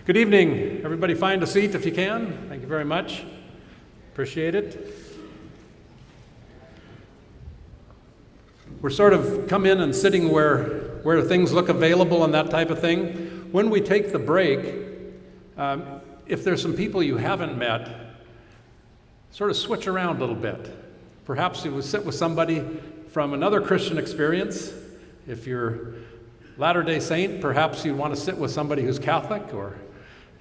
Good evening. Everybody find a seat if you can. Thank you very much. Appreciate it. We're sort of come in and sitting where things look available and that type of thing. When we take the break, if there's some people you haven't met, sort of switch around a little bit. Perhaps you would sit with somebody from another Christian experience. If you're Latter-day Saint, perhaps you want to sit with somebody who's Catholic, or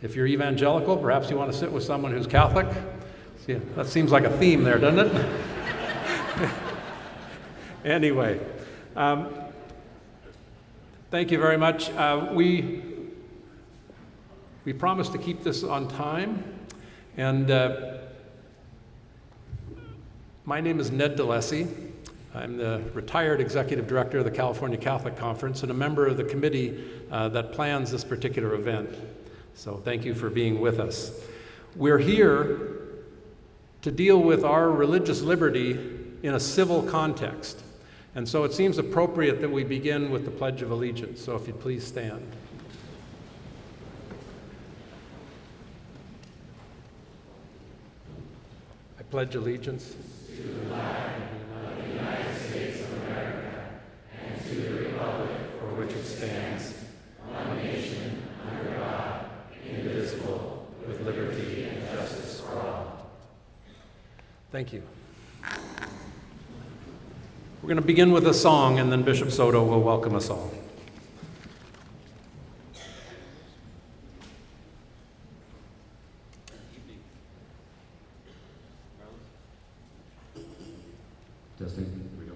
if you're evangelical, perhaps you want to sit with someone who's Catholic. See, that seems like a theme there, doesn't it? Anyway, thank you very much. We promised to keep this on time, and my name is Ned DeLacy. I'm the retired executive director of the California Catholic Conference and a member of the committee that plans this particular event. So thank you for being with us. We're here to deal with our religious liberty in a civil context. And so it seems appropriate that we begin with the Pledge of Allegiance. So if you'd please stand. I pledge allegiance to the flag of the United States of America and to the republic for which it stands, one nation, under God, indivisible, with liberty and justice for all. Thank you. We're going to begin with a song, and then Bishop Soto will welcome us all. Testing. Here we go.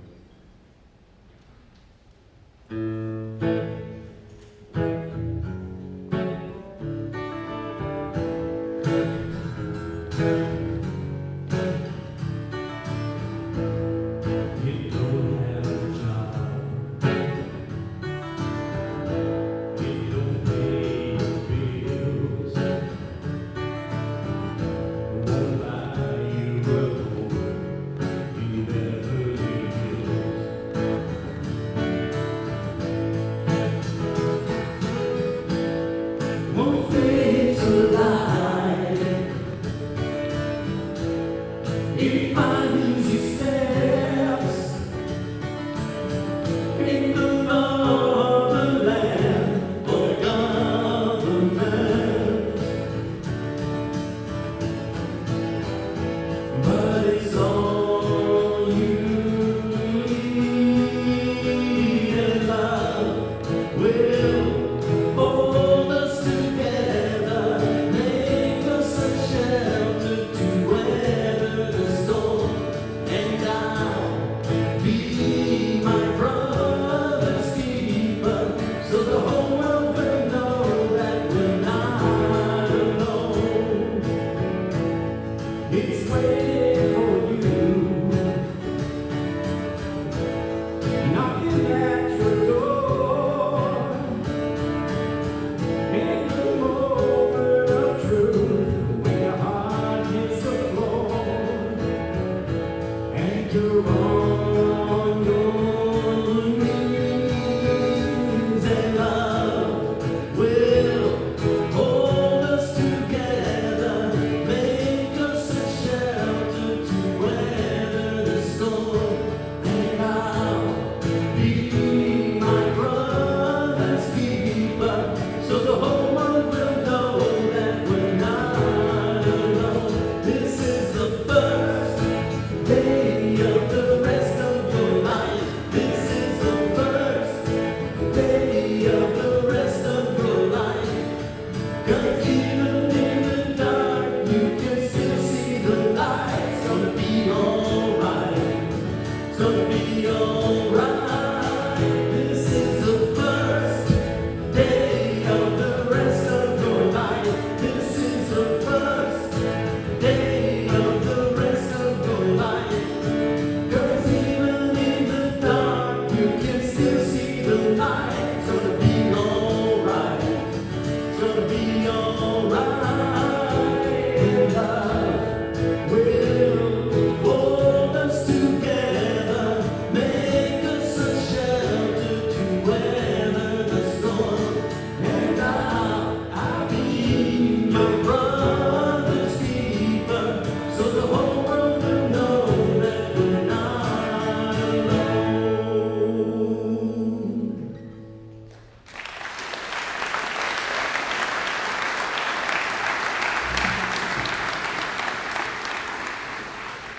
This is the first day of the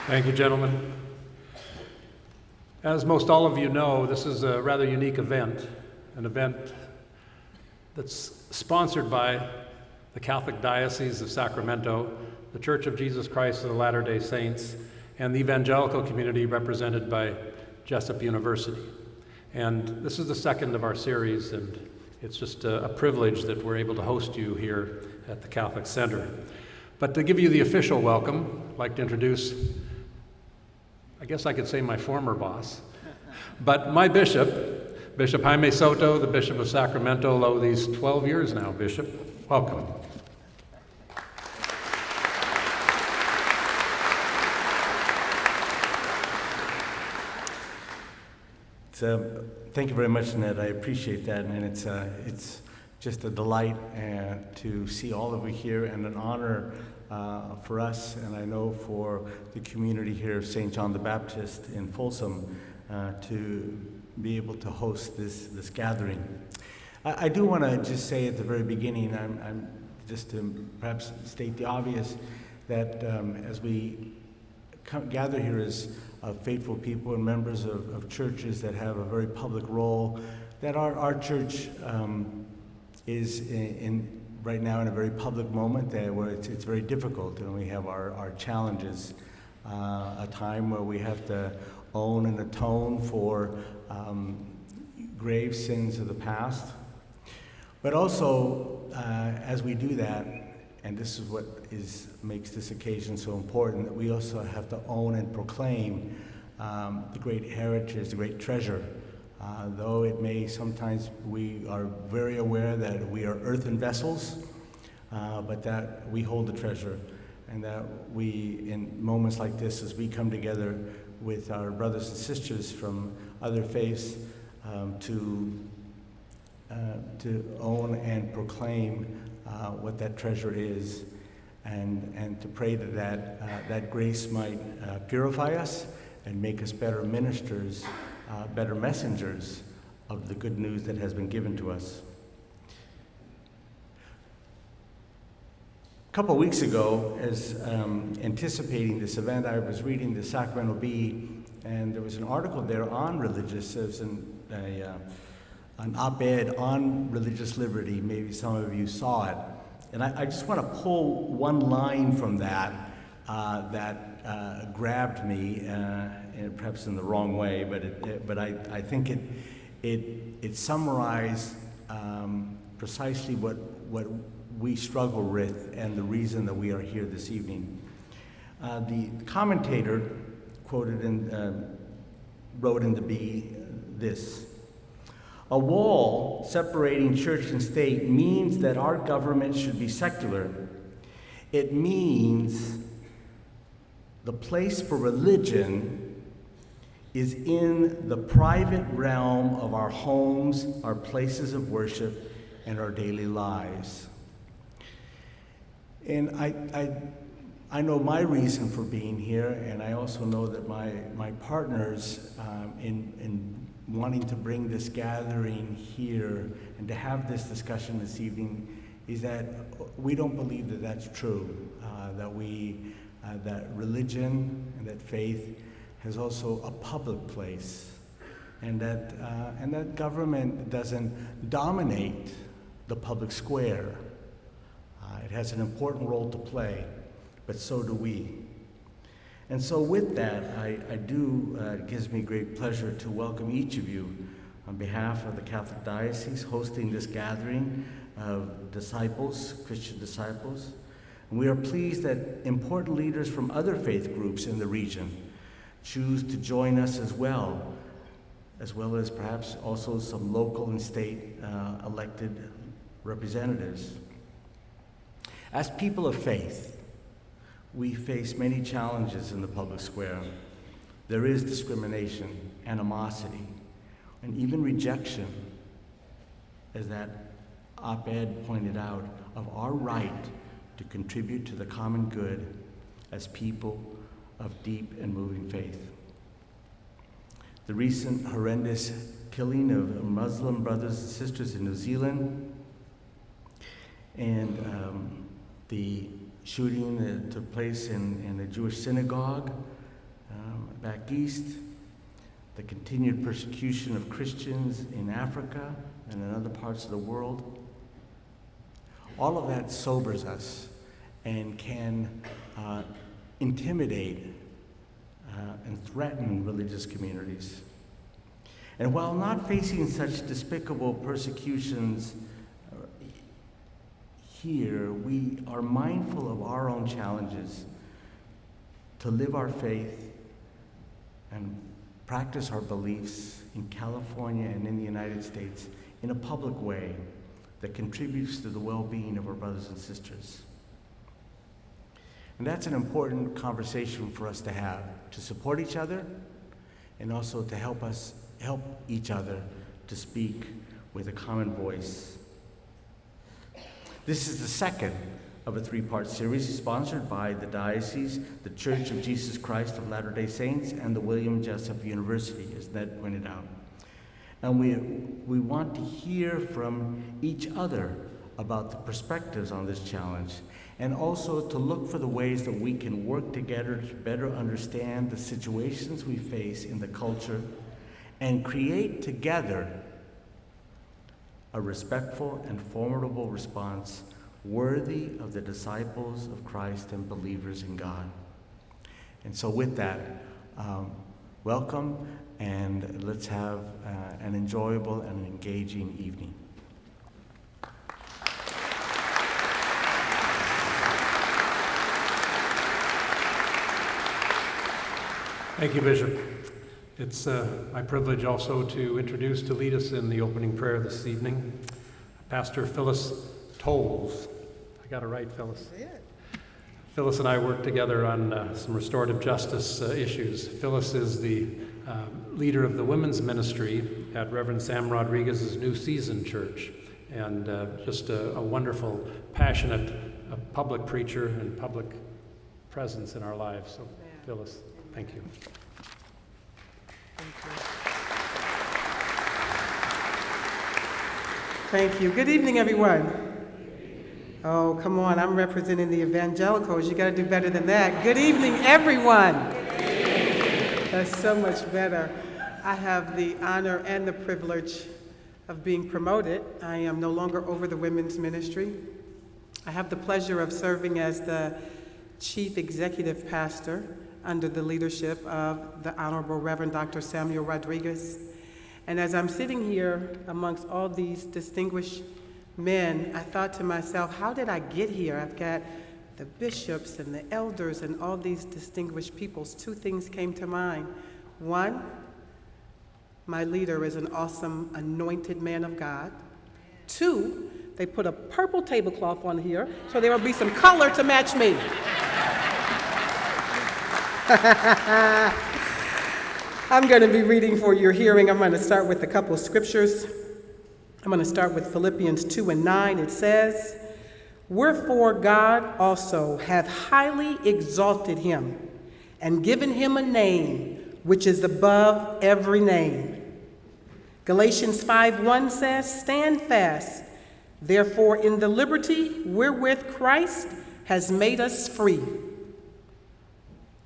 Thank you, gentlemen. As most all of you know, this is a rather unique event, an event that's sponsored by the Catholic Diocese of Sacramento, the Church of Jesus Christ of the Latter-day Saints, and the evangelical community represented by Jessup University. And this is the second of our series, and it's just a privilege that we're able to host you here at the Catholic Center. But to give you the official welcome, I'd like to introduce, I guess I could say my former boss, but my bishop, Bishop Jaime Soto, the Bishop of Sacramento, oh, these 12 years now, Bishop. Welcome. Thank you very much, Ned. I appreciate that, and it's just a delight to see all of you here, and an honor for us, and I know for the community here of St. John the Baptist in Folsom, to be able to host this gathering. I do want to just say at the very beginning, I'm just to perhaps state the obvious, that as we gather here as faithful people and members of churches that have a very public role, that our church is right now in a very public moment where it's very difficult, and we have our challenges, a time where we have to own and atone for grave sins of the past. But also, as we do that, and this is what makes this occasion so important, that we also have to own and proclaim the great heritage, the great treasure. Though it may sometimes, we are very aware that we are earthen vessels, but that we hold the treasure, and that we, in moments like this, as we come together with our brothers and sisters from other faiths, to own and proclaim what that treasure is, and to pray that grace might purify us and make us better ministers, better messengers of the good news that has been given to us. A couple of weeks ago, as anticipating this event, I was reading the Sacramento Bee, and there was an article there on religious, it was an op-ed on religious liberty. Maybe some of you saw it. And I just want to pull one line from that that grabbed me, and perhaps in the wrong way, but I think it summarized precisely what we struggle with and the reason that we are here this evening. The commentator wrote in the Bee this: "A wall separating church and state means that our government should be secular. It means the place for religion is in the private realm of our homes, our places of worship, and our daily lives." And I know my reason for being here, and I also know that my partners in wanting to bring this gathering here and to have this discussion this evening is that we don't believe that that's true, that religion and that faith has also a public place, and that government doesn't dominate the public square. It has an important role to play, but so do we. And so with that, it gives me great pleasure to welcome each of you on behalf of the Catholic Diocese hosting this gathering of disciples, Christian disciples. And we are pleased that important leaders from other faith groups in the region choose to join us as well as perhaps also some local and state elected representatives. As people of faith, we face many challenges in the public square. There is discrimination, animosity, and even rejection, as that op-ed pointed out, of our right to contribute to the common good as people of deep and moving faith. The recent horrendous killing of Muslim brothers and sisters in New Zealand, and the shooting that took place in a Jewish synagogue back east, the continued persecution of Christians in Africa and in other parts of the world. All of that sobers us and can intimidate and threaten religious communities. And while not facing such despicable persecutions here, we are mindful of our own challenges to live our faith and practice our beliefs in California and in the United States in a public way that contributes to the well-being of our brothers and sisters. And that's an important conversation for us to have, to support each other and also to help each other to speak with a common voice. This is the second of a three-part series sponsored by the Diocese, the Church of Jesus Christ of Latter-day Saints, and the Jessup University, as Ned pointed out. And we want to hear from each other about the perspectives on this challenge, and also to look for the ways that we can work together to better understand the situations we face in the culture and create together a respectful and formidable response worthy of the disciples of Christ and believers in God. And so with that, welcome, and let's have an enjoyable and engaging evening. Thank you, Bishop. It's my privilege also to introduce, to lead us in the opening prayer this evening, Pastor Phyllis Tolles. I got it right, Phyllis? Yeah. Phyllis and I work together on some restorative justice issues. Phyllis is the leader of the women's ministry at Reverend Sam Rodriguez's New Season Church, and just a wonderful, passionate public preacher and public presence in our lives. So, Phyllis, thank you. Thank you. Good evening, everyone. Oh, come on. I'm representing the evangelicals. You got to do better than that. Good evening, everyone. That's so much better. I have the honor and the privilege of being promoted. I am no longer over the women's ministry. I have the pleasure of serving as the chief executive pastor under the leadership of the Honorable Reverend Dr. Samuel Rodriguez. And as I'm sitting here amongst all these distinguished men, I thought to myself, how did I get here? I've got the bishops and the elders and all these distinguished peoples. Two things came to mind. One, my leader is an awesome anointed man of God. Two, they put a purple tablecloth on here, so there will be some color to match me. I'm going to be reading for your hearing. I'm going to start with a couple of scriptures. I'm going to start with Philippians 2:9. It says, "Wherefore God also hath highly exalted him, and given him a name which is above every name." Galatians 5:1 says, "Stand fast, therefore, in the liberty wherewith Christ has made us free,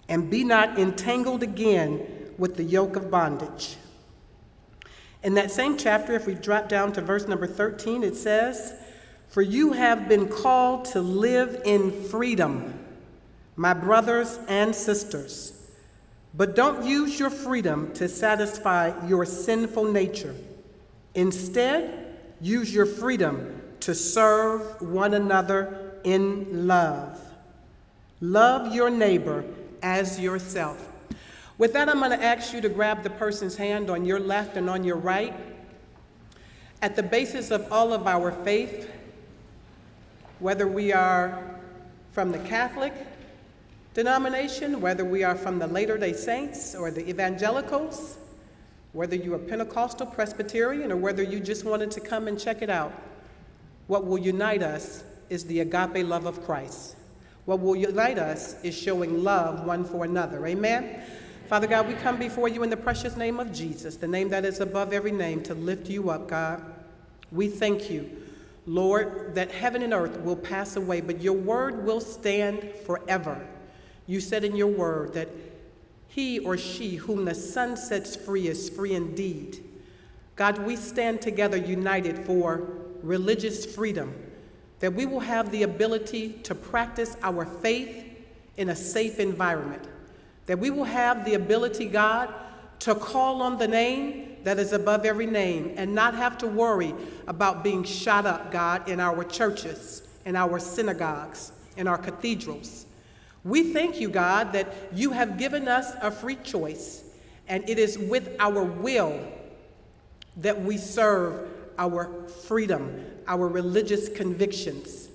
and be not entangled again with the yoke of bondage." In that same chapter, if we drop down to verse number 13, it says, "For you have been called to live in freedom, my brothers and sisters. But don't use your freedom to satisfy your sinful nature. Instead, use your freedom to serve one another in love. Love your neighbor as yourself." With that, I'm going to ask you to grab the person's hand on your left and on your right. At the basis of all of our faith, whether we are from the Catholic denomination, whether we are from the Latter-day Saints or the evangelicals, whether you are Pentecostal, Presbyterian, or whether you just wanted to come and check it out, what will unite us is the agape love of Christ. What will unite us is showing love one for another. Amen? Father God, we come before you in the precious name of Jesus, the name that is above every name, to lift you up, God. We thank you, Lord, that heaven and earth will pass away, but your word will stand forever. You said in your word that He or she whom the Son sets free is free indeed. God, we stand together united for religious freedom, that we will have the ability to practice our faith in a safe environment, that we will have the ability, God, to call on the name that is above every name and not have to worry about being shot up, God, in our churches, in our synagogues, in our cathedrals. We thank you, God, that you have given us a free choice, and it is with our will that we serve our freedom, our religious convictions.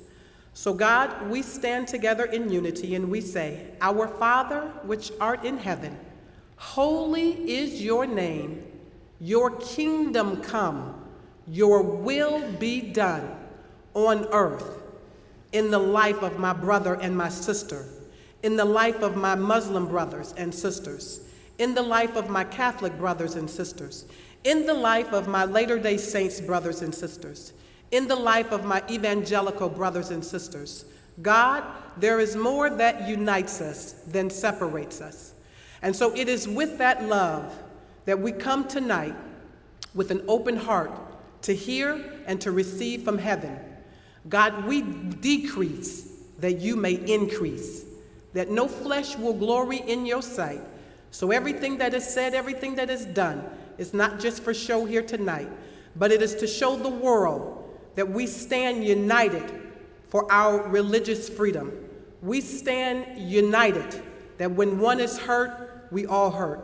So God, we stand together in unity and we say, Our Father, which art in heaven, holy is your name. Your kingdom come, your will be done on earth, in the life of my brother and my sister, in the life of my Muslim brothers and sisters, in the life of my Catholic brothers and sisters, in the life of my Latter-day Saints brothers and sisters, in the life of my evangelical brothers and sisters. God, there is more that unites us than separates us. And so it is with that love that we come tonight with an open heart to hear and to receive from heaven. God, we decrease that you may increase, that no flesh will glory in your sight. So everything that is said, everything that is done, is not just for show here tonight, but it is to show the world that we stand united for our religious freedom. We stand united that when one is hurt, we all hurt.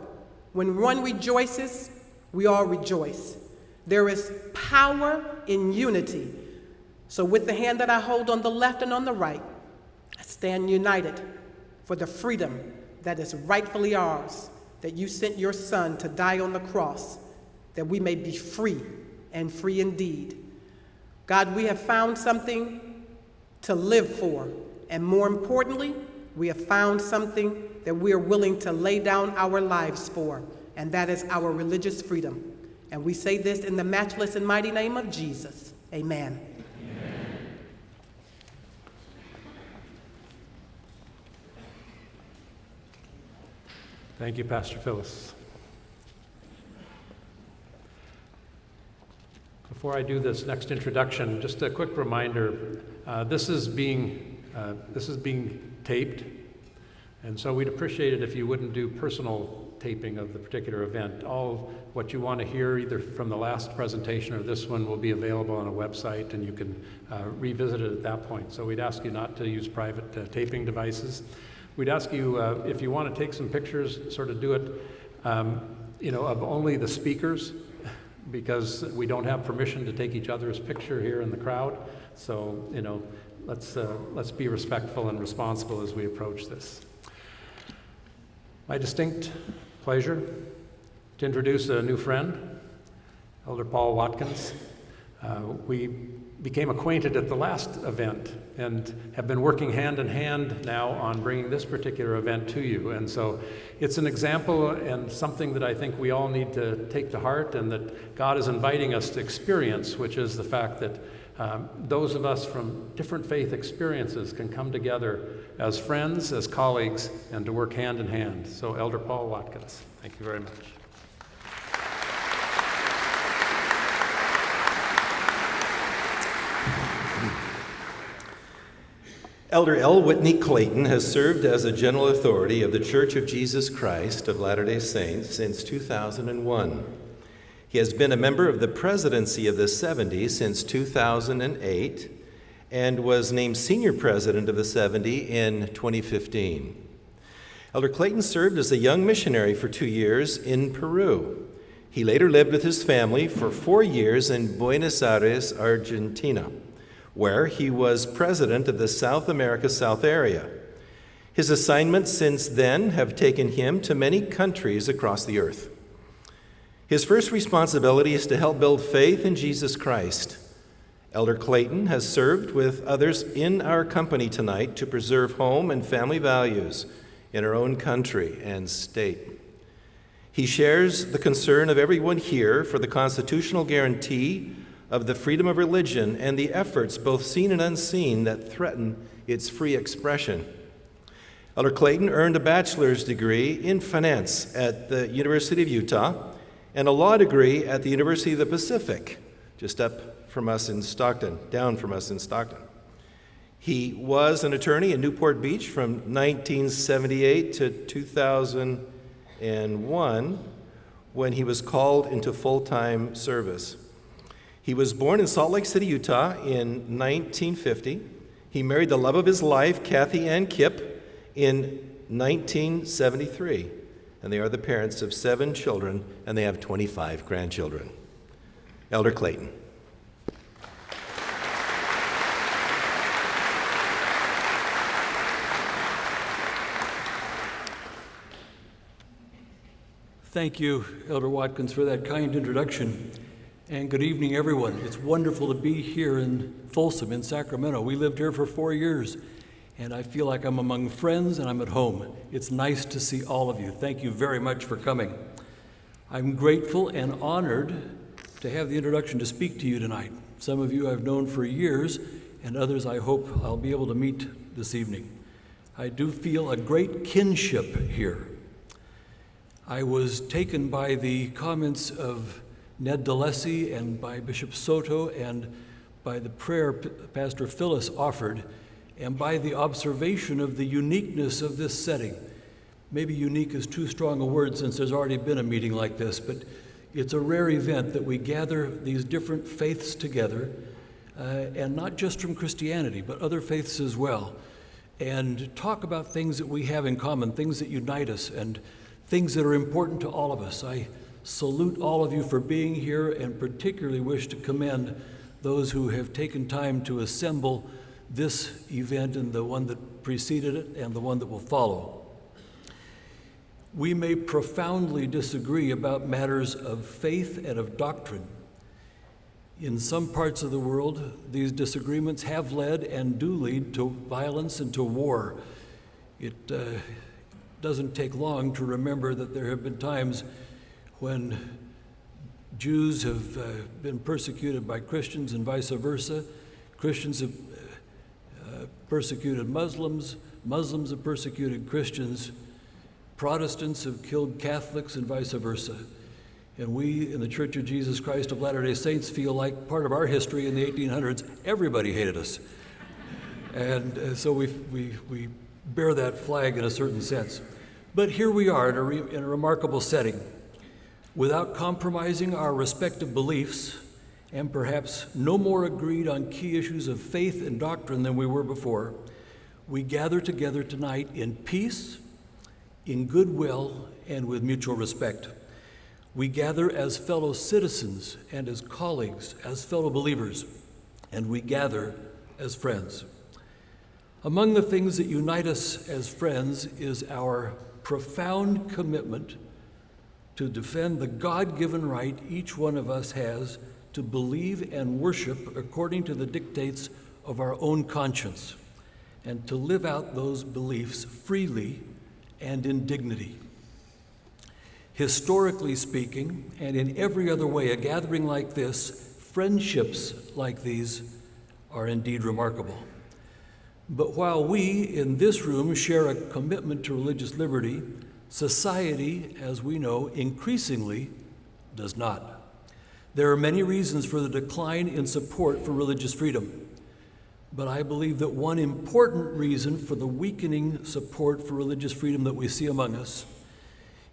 When one rejoices, we all rejoice. There is power in unity. So with the hand that I hold on the left and on the right, I stand united for the freedom that is rightfully ours, that you sent your Son to die on the cross, that we may be free and free indeed. God, we have found something to live for, and more importantly, we have found something that we are willing to lay down our lives for, and that is our religious freedom. And we say this in the matchless and mighty name of Jesus. Amen. Thank you, Pastor Phyllis. Before I do this next introduction, just a quick reminder, this is being taped, and so we'd appreciate it if you wouldn't do personal taping of the particular event. All what you want to hear, either from the last presentation or this one, will be available on a website, and you can revisit it at that point. So we'd ask you not to use private taping devices. We'd ask you, if you want to take some pictures, sort of do it, of only the speakers, because we don't have permission to take each other's picture here in the crowd. So, let's be respectful and responsible as we approach this. My distinct pleasure to introduce a new friend, Elder Paul Watkins. We became acquainted at the last event and have been working hand in hand now on bringing this particular event to you. And so it's an example and something that I think we all need to take to heart and that God is inviting us to experience, which is the fact that those of us from different faith experiences can come together as friends, as colleagues, and to work hand in hand. So Elder Paul Watkins, thank you very much. Elder L. Whitney Clayton has served as a general authority of the Church of Jesus Christ of Latter-day Saints since 2001. He has been a member of the Presidency of the 70 since 2008 and was named Senior President of the 70 in 2015. Elder Clayton served as a young missionary for 2 years in Peru. He later lived with his family for 4 years in Buenos Aires, Argentina, where he was president of the South America South area. His assignments since then have taken him to many countries across the earth. His first responsibility is to help build faith in Jesus Christ. Elder Clayton has served with others in our company tonight to preserve home and family values in our own country and state. He shares the concern of everyone here for the constitutional guarantee of the freedom of religion and the efforts, both seen and unseen, that threaten its free expression. Elder Clayton earned a bachelor's degree in finance at the University of Utah and a law degree at the University of the Pacific, just up from us in Stockton, down from us in Stockton. He was an attorney in Newport Beach from 1978 to 2001 when he was called into full-time service. He was born in Salt Lake City, Utah in 1950. He married the love of his life, Kathy Ann Kipp, in 1973. And they are the parents of 7 children, and they have 25 grandchildren. Elder Clayton. Thank you, Elder Watkins, for that kind introduction. And good evening, everyone. It's wonderful to be here in Folsom, in Sacramento. We lived here for 4 years, and I feel like I'm among friends and I'm at home. It's nice to see all of you. Thank you very much for coming. I'm grateful and honored to have the introduction to speak to you tonight. Some of you I've known for years, and others I hope I'll be able to meet this evening. I do feel a great kinship here. I was taken by the comments of Ned DeLessie and by Bishop Soto and by the prayer Pastor Phyllis offered, and by the observation of the uniqueness of this setting. Maybe unique is too strong a word since there's already been a meeting like this, but it's a rare event that we gather these different faiths together, and not just from Christianity, but other faiths as well, and talk about things that we have in common, things that unite us, and things that are important to all of us. I salute all of you for being here, and particularly wish to commend those who have taken time to assemble this event and the one that preceded it and the one that will follow. We may profoundly disagree about matters of faith and of doctrine. In some parts of the world, these disagreements have led and do lead to violence and to war. It doesn't take long to remember that there have been times when Jews have been persecuted by Christians and vice versa. Christians have persecuted Muslims, Muslims have persecuted Christians, Protestants have killed Catholics and vice versa. And we in the Church of Jesus Christ of Latter-day Saints feel like part of our history in the 1800s, everybody hated us. And so we bear that flag in a certain sense. But here we are in a remarkable setting. Without compromising our respective beliefs, and perhaps no more agreed on key issues of faith and doctrine than we were before, we gather together tonight in peace, in goodwill, and with mutual respect. We gather as fellow citizens and as colleagues, as fellow believers, and we gather as friends. Among the things that unite us as friends is our profound commitment to defend the God-given right each one of us has to believe and worship according to the dictates of our own conscience, and to live out those beliefs freely and in dignity. Historically speaking, and in every other way, a gathering like this, friendships like these, are indeed remarkable. But while we in this room share a commitment to religious liberty, society, as we know, increasingly does not. There are many reasons for the decline in support for religious freedom, but I believe that one important reason for the weakening support for religious freedom that we see among us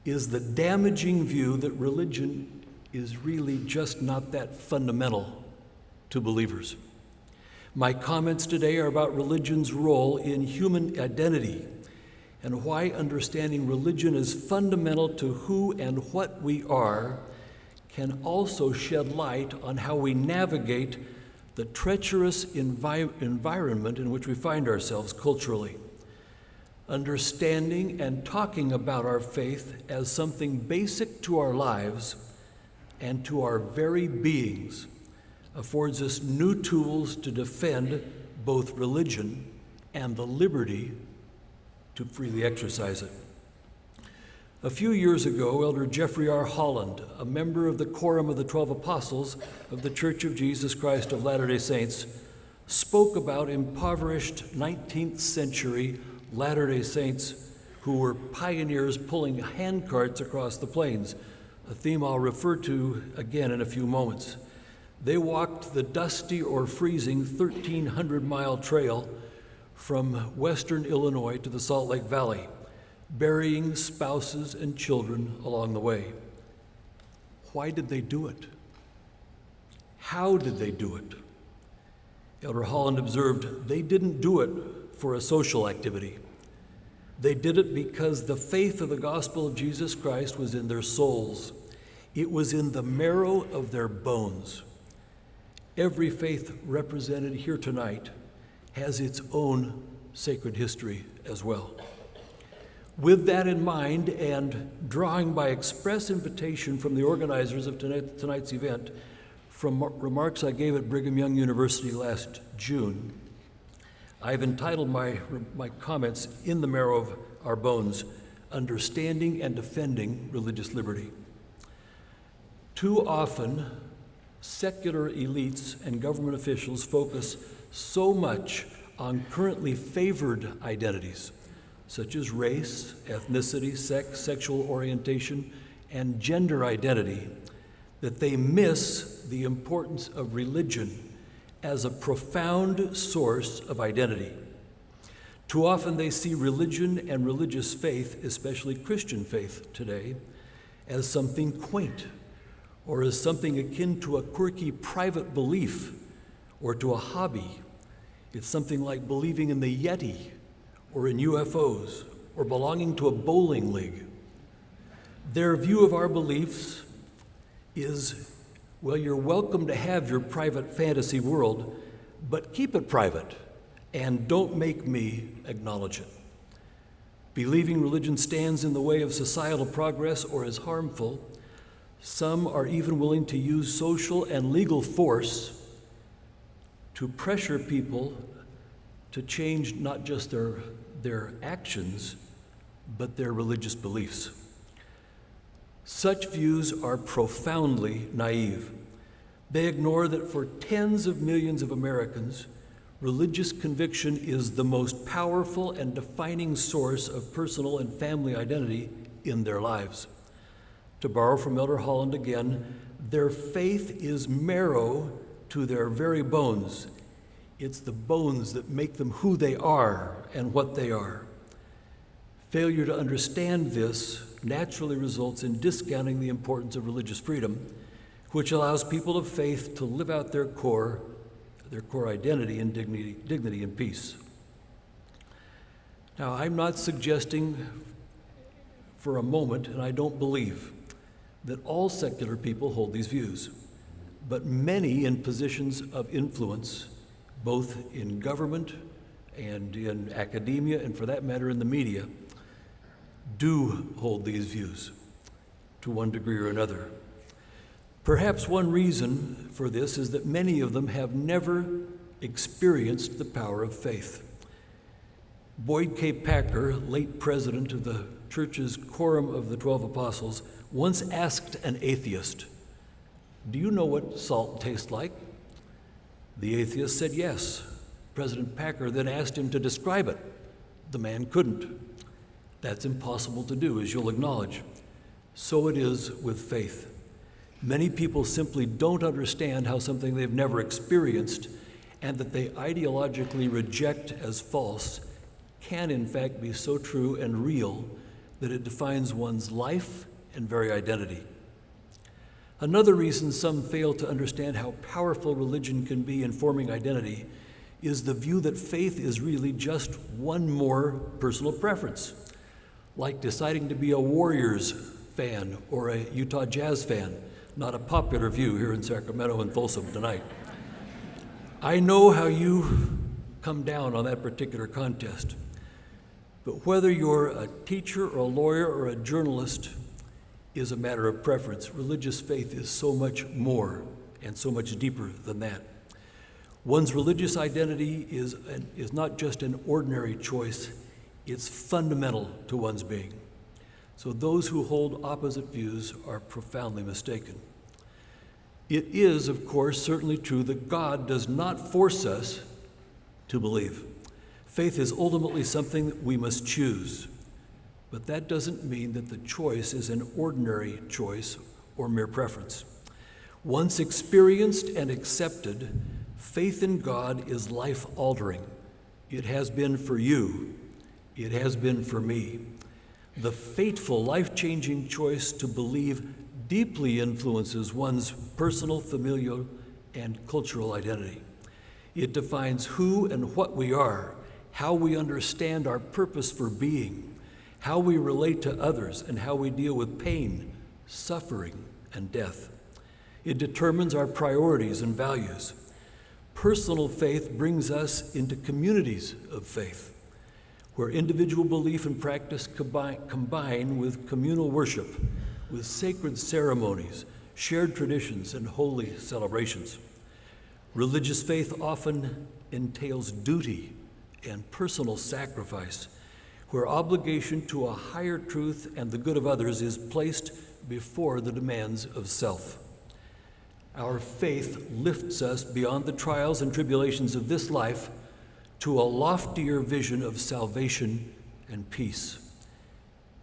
is the damaging view that religion is really just not that fundamental to believers. My comments today are about religion's role in human identity and why understanding religion is fundamental to who and what we are can also shed light on how we navigate the treacherous environment in which we find ourselves culturally. Understanding and talking about our faith as something basic to our lives and to our very beings affords us new tools to defend both religion and the liberty to freely exercise it. A few years ago, Elder Jeffrey R. Holland, a member of the Quorum of the 12 Apostles of the Church of Jesus Christ of Latter-day Saints, spoke about impoverished 19th century Latter-day Saints who were pioneers pulling hand carts across the plains, a theme I'll refer to again in a few moments. They walked the dusty or freezing 1,300-mile trail from western Illinois to the Salt Lake Valley, burying spouses and children along the way. Why did they do it? How did they do it? Elder Holland observed, they didn't do it for a social activity. They did it because the faith of the gospel of Jesus Christ was in their souls. It was in the marrow of their bones. Every faith represented here tonight has its own sacred history as well. With that in mind, and drawing by express invitation from the organizers of tonight's event, from remarks I gave at Brigham Young University last June, I've entitled my comments, "In the Marrow of Our Bones, Understanding and Defending Religious Liberty." Too often, secular elites and government officials focus so much on currently favored identities, such as race, ethnicity, sex, sexual orientation, and gender identity, that they miss the importance of religion as a profound source of identity. Too often they see religion and religious faith, especially Christian faith today, as something quaint, or as something akin to a quirky private belief or to a hobby. It's something like believing in the Yeti or in UFOs or belonging to a bowling league. Their view of our beliefs is, well, you're welcome to have your private fantasy world, but keep it private and don't make me acknowledge it. Believing religion stands in the way of societal progress or is harmful, some are even willing to use social and legal force to pressure people to change not just their actions, but their religious beliefs. Such views are profoundly naive. They ignore that for tens of millions of Americans, religious conviction is the most powerful and defining source of personal and family identity in their lives. To borrow from Elder Holland again, their faith is marrow to their very bones. It's the bones that make them who they are and what they are. Failure to understand this naturally results in discounting the importance of religious freedom, which allows people of faith to live out their core identity and dignity and peace. Now, I'm not suggesting for a moment, and I don't believe, that all secular people hold these views, but many in positions of influence, both in government and in academia, and for that matter in the media, do hold these views to one degree or another. Perhaps one reason for this is that many of them have never experienced the power of faith. Boyd K. Packer, late president of the church's Quorum of the 12 Apostles, once asked an atheist, "Do you know what salt tastes like?" The atheist said yes. President Packer then asked him to describe it. The man couldn't. That's impossible to do, as you'll acknowledge. So it is with faith. Many people simply don't understand how something they've never experienced and that they ideologically reject as false can in fact be so true and real that it defines one's life and very identity. Another reason some fail to understand how powerful religion can be in forming identity is the view that faith is really just one more personal preference, like deciding to be a Warriors fan or a Utah Jazz fan, not a popular view here in Sacramento and Folsom tonight. I know how you come down on that particular contest, but whether you're a teacher or a lawyer or a journalist is a matter of preference. Religious faith is so much more and so much deeper than that. One's religious identity is not just an ordinary choice, it's fundamental to one's being. So those who hold opposite views are profoundly mistaken. It is, of course, certainly true that God does not force us to believe. Faith is ultimately something that we must choose, but that doesn't mean that the choice is an ordinary choice or mere preference. Once experienced and accepted, faith in God is life-altering. It has been for you. It has been for me. The fateful, life-changing choice to believe deeply influences one's personal, familial, and cultural identity. It defines who and what we are, how we understand our purpose for being, how we relate to others, and how we deal with pain, suffering, and death. It determines our priorities and values. Personal faith brings us into communities of faith, where individual belief and practice combine with communal worship, with sacred ceremonies, shared traditions, and holy celebrations. Religious faith often entails duty and personal sacrifice, where obligation to a higher truth and the good of others is placed before the demands of self. Our faith lifts us beyond the trials and tribulations of this life to a loftier vision of salvation and peace.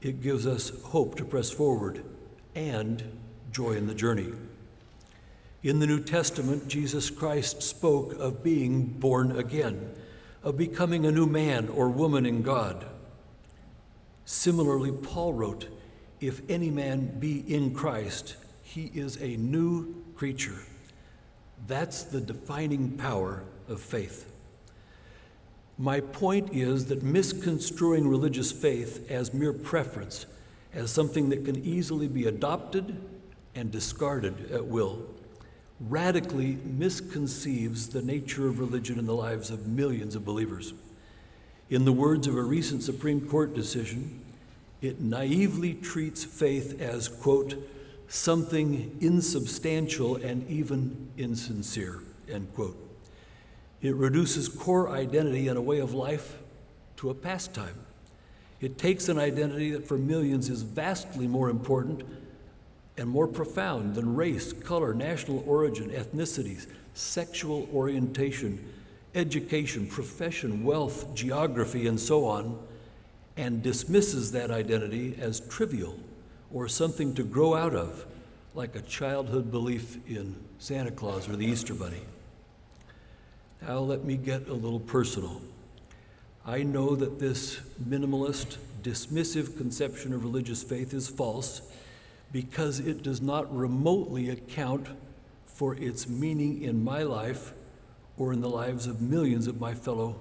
It gives us hope to press forward and joy in the journey. In the New Testament, Jesus Christ spoke of being born again, of becoming a new man or woman in God. Similarly, Paul wrote, "If any man be in Christ, he is a new creature." That's the defining power of faith. My point is that misconstruing religious faith as mere preference, as something that can easily be adopted and discarded at will, radically misconceives the nature of religion in the lives of millions of believers. In the words of a recent Supreme Court decision, it naively treats faith as, quote, something insubstantial and even insincere, end quote. It reduces core identity and a way of life to a pastime. It takes an identity that for millions is vastly more important and more profound than race, color, national origin, ethnicities, sexual orientation, education, profession, wealth, geography, and so on, and dismisses that identity as trivial or something to grow out of, like a childhood belief in Santa Claus or the Easter Bunny. Now let me get a little personal. I know that this minimalist, dismissive conception of religious faith is false because it does not remotely account for its meaning in my life or in the lives of millions of my fellow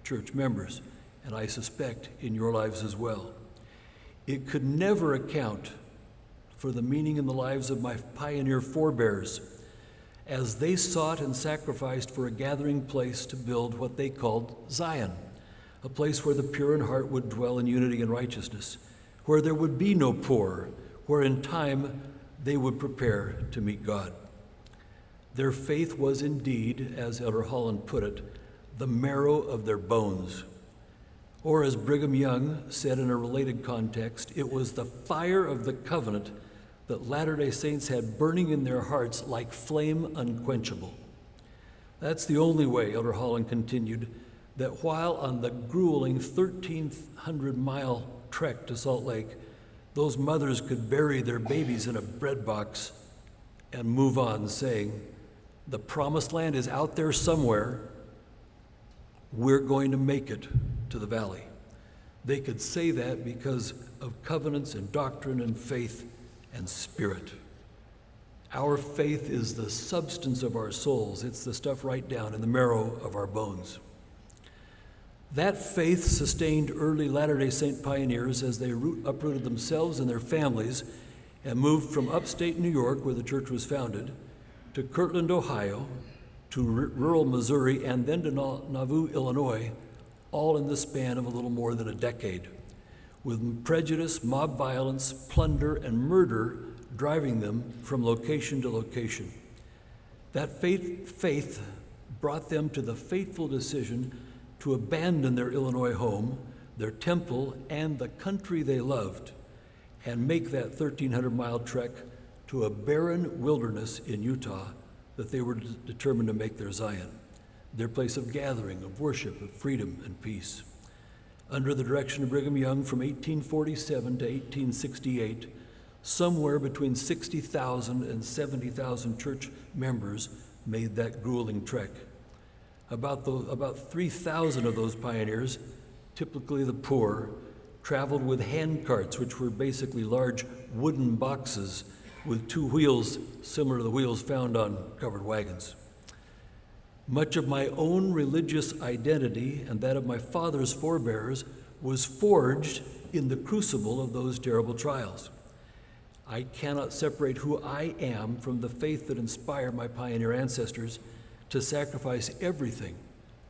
church members, and I suspect in your lives as well. It could never account for the meaning in the lives of my pioneer forebears as they sought and sacrificed for a gathering place to build what they called Zion, a place where the pure in heart would dwell in unity and righteousness, where there would be no poor, where in time they would prepare to meet God. Their faith was indeed, as Elder Holland put it, the marrow of their bones. Or as Brigham Young said in a related context, it was the fire of the covenant that Latter-day Saints had burning in their hearts like flame unquenchable. That's the only way, Elder Holland continued, that while on the grueling 1,300-mile trek to Salt Lake, those mothers could bury their babies in a bread box and move on, saying, the promised land is out there somewhere. We're going to make it to the valley. They could say that because of covenants and doctrine and faith and spirit. Our faith is the substance of our souls. It's the stuff right down in the marrow of our bones. That faith sustained early Latter-day Saint pioneers as they uprooted themselves and their families and moved from upstate New York, where the church was founded, to Kirtland, Ohio, to rural Missouri, and then to Nauvoo, Illinois, all in the span of a little more than a decade, with prejudice, mob violence, plunder, and murder driving them from location to location. That faith brought them to the fateful decision to abandon their Illinois home, their temple, and the country they loved, and make that 1,300-mile trek to a barren wilderness in Utah that they were determined to make their Zion. their place of gathering, of worship, of freedom and peace. Under the direction of Brigham Young from 1847 to 1868, somewhere between 60,000 and 70,000 church members made that grueling trek. About 3,000 of those pioneers, typically the poor, traveled with hand carts, which were basically large wooden boxes with two wheels similar to the wheels found on covered wagons. Much of my own religious identity and that of my father's forebears was forged in the crucible of those terrible trials. I cannot separate who I am from the faith that inspired my pioneer ancestors to sacrifice everything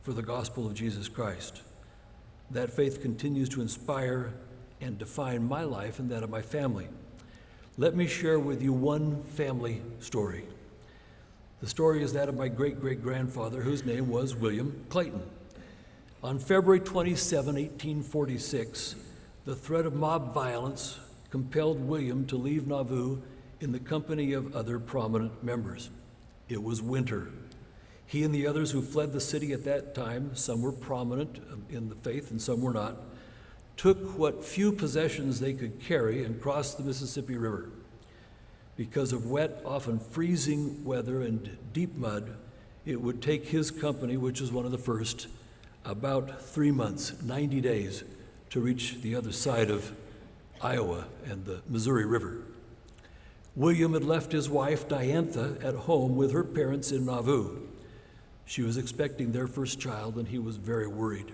for the gospel of Jesus Christ. That faith continues to inspire and define my life and that of my family. Let me share with you one family story. The story is that of my great-great-grandfather, whose name was William Clayton. On February 27, 1846, the threat of mob violence compelled William to leave Nauvoo in the company of other prominent members. It was winter. He and the others who fled the city at that time, some were prominent in the faith and some were not, took what few possessions they could carry and crossed the Mississippi River. Because of wet, often freezing weather and deep mud, it would take his company, which was one of the first, about 3 months, 90 days, to reach the other side of Iowa and the Missouri River. William had left his wife, Diantha, at home with her parents in Nauvoo. She was expecting their first child, and he was very worried.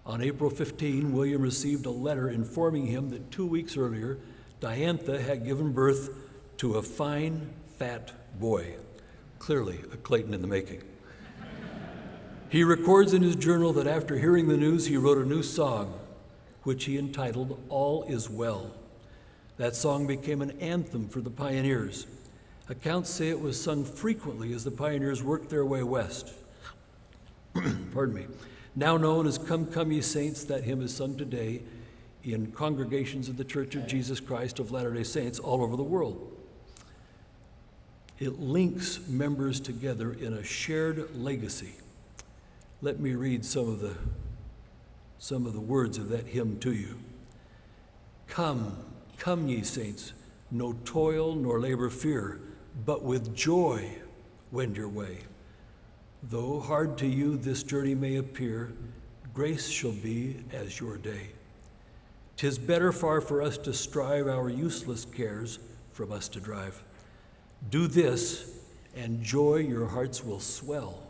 On April 15, William received a letter informing him that 2 weeks earlier, Diantha had given birth to a fine, fat boy, clearly a Clayton in the making. He records in his journal that after hearing the news, he wrote a new song, which he entitled All Is Well. That song became an anthem for the pioneers. Accounts say it was sung frequently as the pioneers worked their way west. Pardon me. Now known as Come, Come Ye Saints, that hymn is sung today in congregations of the Church of Jesus Christ of Latter-day Saints all over the world. It links members together in a shared legacy. Let me read some of the words of that hymn to you. Come, come ye saints, no toil nor labor fear, but with joy wend your way. Though hard to you this journey may appear, grace shall be as your day. 'Tis better far for us to strive our useless cares from us to drive. Do this, and joy your hearts will swell.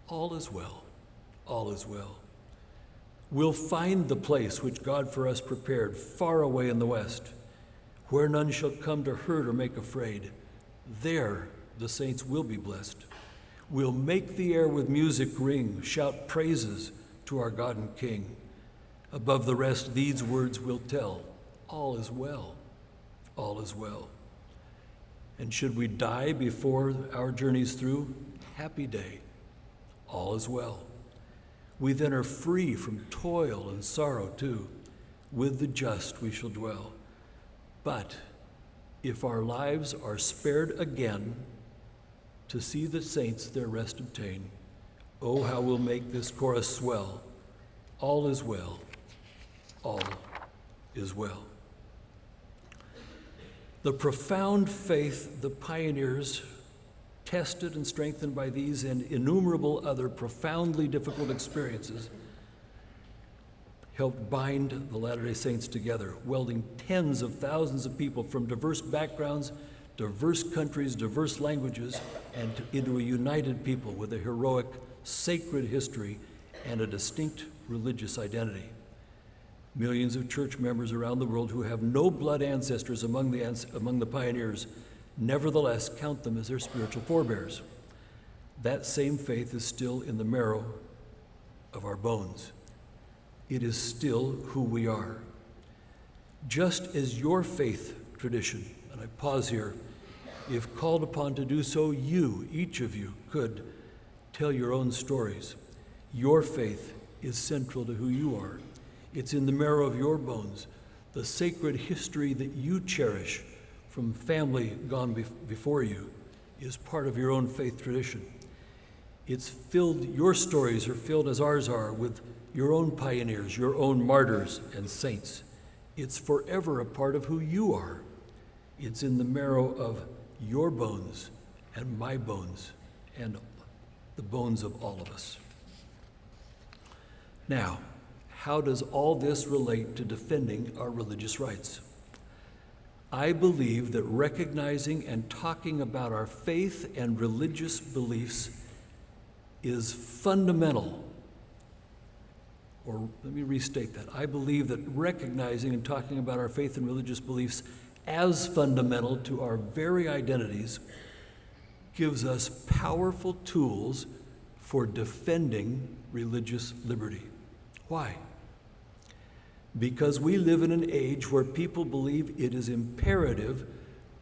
All is well, all is well. We'll find the place which God for us prepared far away in the west, where none shall come to hurt or make afraid. There the saints will be blessed. We'll make the air with music ring, shout praises to our God and King. Above the rest, these words will tell, all is well, all is well. And should we die before our journey's through, happy day, all is well. We then are free from toil and sorrow too. With the just we shall dwell. But if our lives are spared again, to see the saints their rest obtain, oh, how we'll make this chorus swell. All is well, all is well. The profound faith the pioneers, tested and strengthened by these and innumerable other profoundly difficult experiences, helped bind the Latter-day Saints together, welding tens of thousands of people from diverse backgrounds, diverse countries, diverse languages, and into a united people with a heroic, sacred history and a distinct religious identity. Millions of church members around the world who have no blood ancestors among the pioneers nevertheless count them as their spiritual forebears. That same faith is still in the marrow of our bones. It is still who we are. Just as your faith tradition, and I pause here, if called upon to do so, you, each of you, could tell your own stories. Your faith is central to who you are. It's in the marrow of your bones. The sacred history that you cherish from family gone before you is part of your own faith tradition. It's filled, your stories are filled as ours are with your own pioneers, your own martyrs and saints. It's forever a part of who you are. It's in the marrow of your bones and my bones and the bones of all of us. Now, how does all this relate to defending our religious rights? I believe that recognizing and talking about our faith and religious beliefs is fundamental. Or let me restate that. I believe that recognizing and talking about our faith and religious beliefs as fundamental to our very identities gives us powerful tools for defending religious liberty. Why? Because we live in an age where people believe it is imperative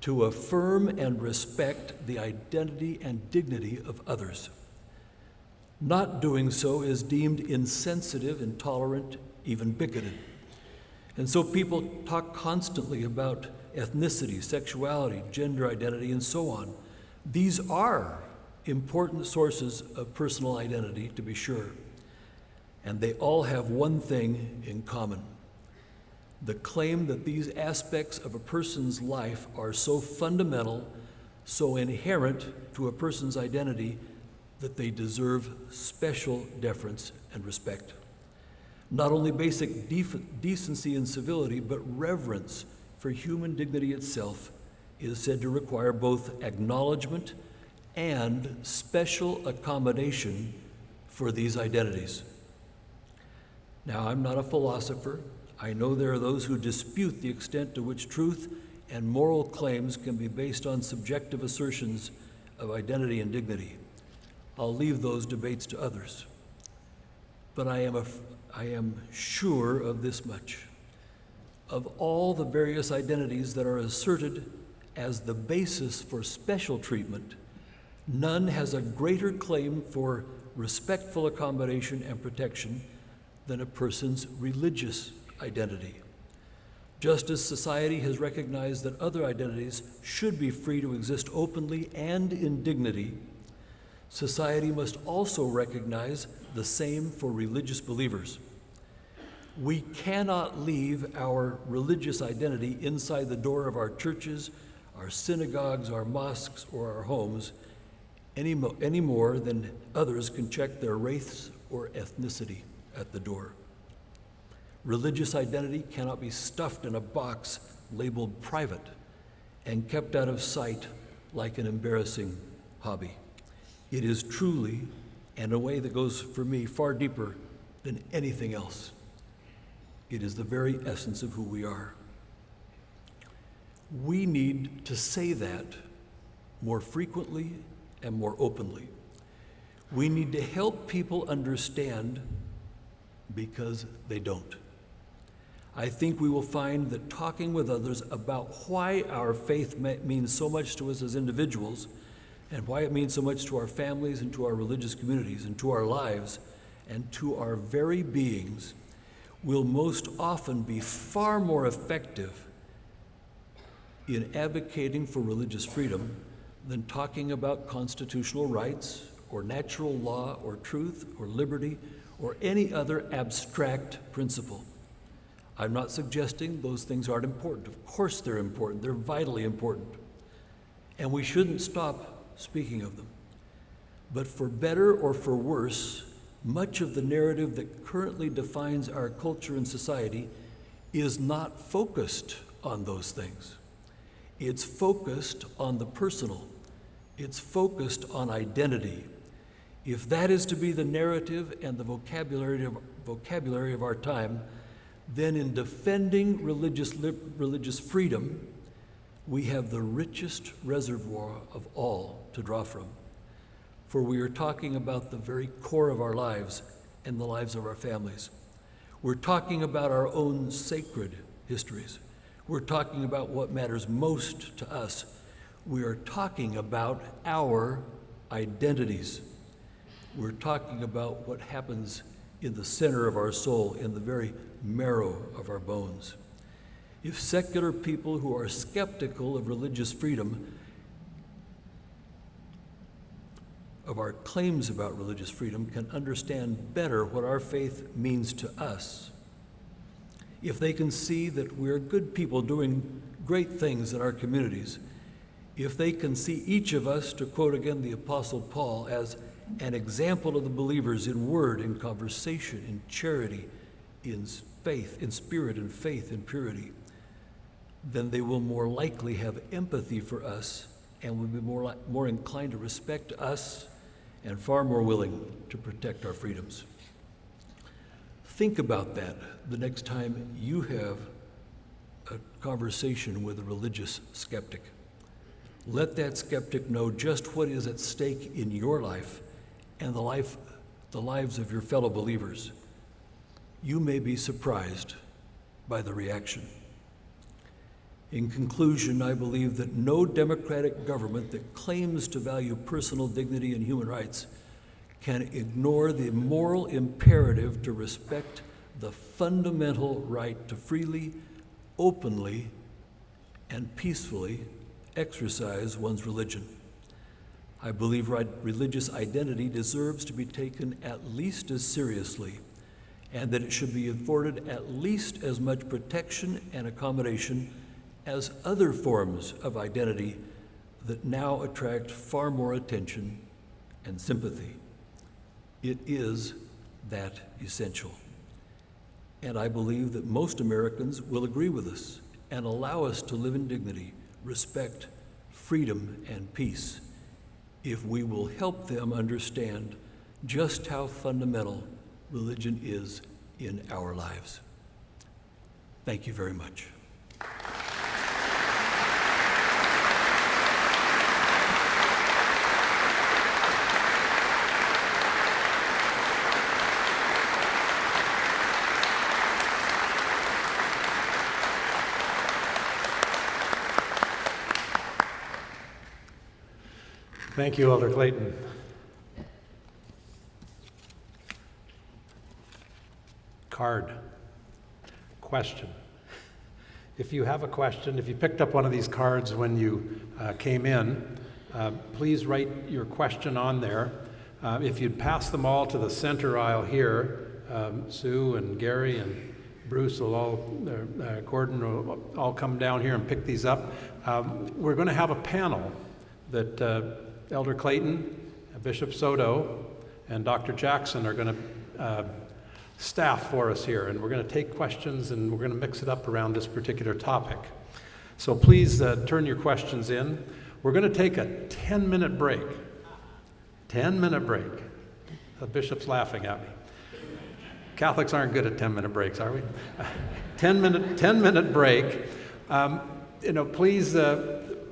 to affirm and respect the identity and dignity of others. Not doing so is deemed insensitive, intolerant, even bigoted. And so people talk constantly about ethnicity, sexuality, gender identity, and so on. These are important sources of personal identity, to be sure. And they all have one thing in common: the claim that these aspects of a person's life are so fundamental, so inherent to a person's identity, that they deserve special deference and respect. Not only basic decency and civility, but reverence for human dignity itself is said to require both acknowledgement and special accommodation for these identities. Now, I'm not a philosopher. I know there are those who dispute the extent to which truth and moral claims can be based on subjective assertions of identity and dignity. I'll leave those debates to others. But I am sure of this much. Of all the various identities that are asserted as the basis for special treatment, none has a greater claim for respectful accommodation and protection than a person's religious identity. Just as society has recognized that other identities should be free to exist openly and in dignity, society must also recognize the same for religious believers. We cannot leave our religious identity inside the door of our churches, our synagogues, our mosques, or our homes any more than others can check their race or ethnicity at the door. Religious identity cannot be stuffed in a box labeled private and kept out of sight like an embarrassing hobby. It is truly, and in a way that goes for me far deeper than anything else. It is the very essence of who we are. We need to say that more frequently and more openly. We need to help people understand because they don't. I think we will find that talking with others about why our faith means so much to us as individuals and why it means so much to our families and to our religious communities and to our lives and to our very beings will most often be far more effective in advocating for religious freedom than talking about constitutional rights or natural law or truth or liberty or any other abstract principle. I'm not suggesting those things aren't important. Of course they're important. They're vitally important. And we shouldn't stop speaking of them. But for better or for worse, much of the narrative that currently defines our culture and society is not focused on those things. It's focused on the personal. It's focused on identity. If that is to be the narrative and the vocabulary of our time, then in defending religious freedom, we have the richest reservoir of all to draw from. For we are talking about the very core of our lives and the lives of our families. We're talking about our own sacred histories. We're talking about what matters most to us. We are talking about our identities. We're talking about what happens in the center of our soul, in the very marrow of our bones. If secular people who are skeptical of religious freedom of our claims about religious freedom can understand better what our faith means to us, if they can see that we're good people doing great things in our communities, if they can see each of us, to quote again the Apostle Paul, as an example of the believers in word, in conversation, in charity, in faith, in spirit, in faith, in purity, then they will more likely have empathy for us and will be more inclined to respect us and far more willing to protect our freedoms. Think about that the next time you have a conversation with a religious skeptic. Let that skeptic know just what is at stake in your life and the lives of your fellow believers. You may be surprised by the reaction. In conclusion, I believe that no democratic government that claims to value personal dignity and human rights can ignore the moral imperative to respect the fundamental right to freely, openly, and peacefully exercise one's religion. I believe religious identity deserves to be taken at least as seriously, and that it should be afforded at least as much protection and accommodation as other forms of identity that now attract far more attention and sympathy. It is that essential. And I believe that most Americans will agree with us and allow us to live in dignity, respect, freedom, and peace if we will help them understand just how fundamental religion is in our lives. Thank you very much. Thank you, Elder Clayton. Card. Question. If you have a question, if you picked up one of these cards when you came in, please write your question on there. If you'd pass them all to the center aisle here, Sue and Gary and Bruce will all, Gordon will all come down here and pick these up. We're going to have a panel that Elder Clayton, Bishop Soto, and Dr. Jackson are going to staff for us here, and we're going to take questions and we're going to mix it up around this particular topic. So please turn your questions in. We're going to take a 10-minute break. 10-minute break. The bishop's laughing at me. Catholics aren't good at 10-minute breaks, are we? 10-minute break.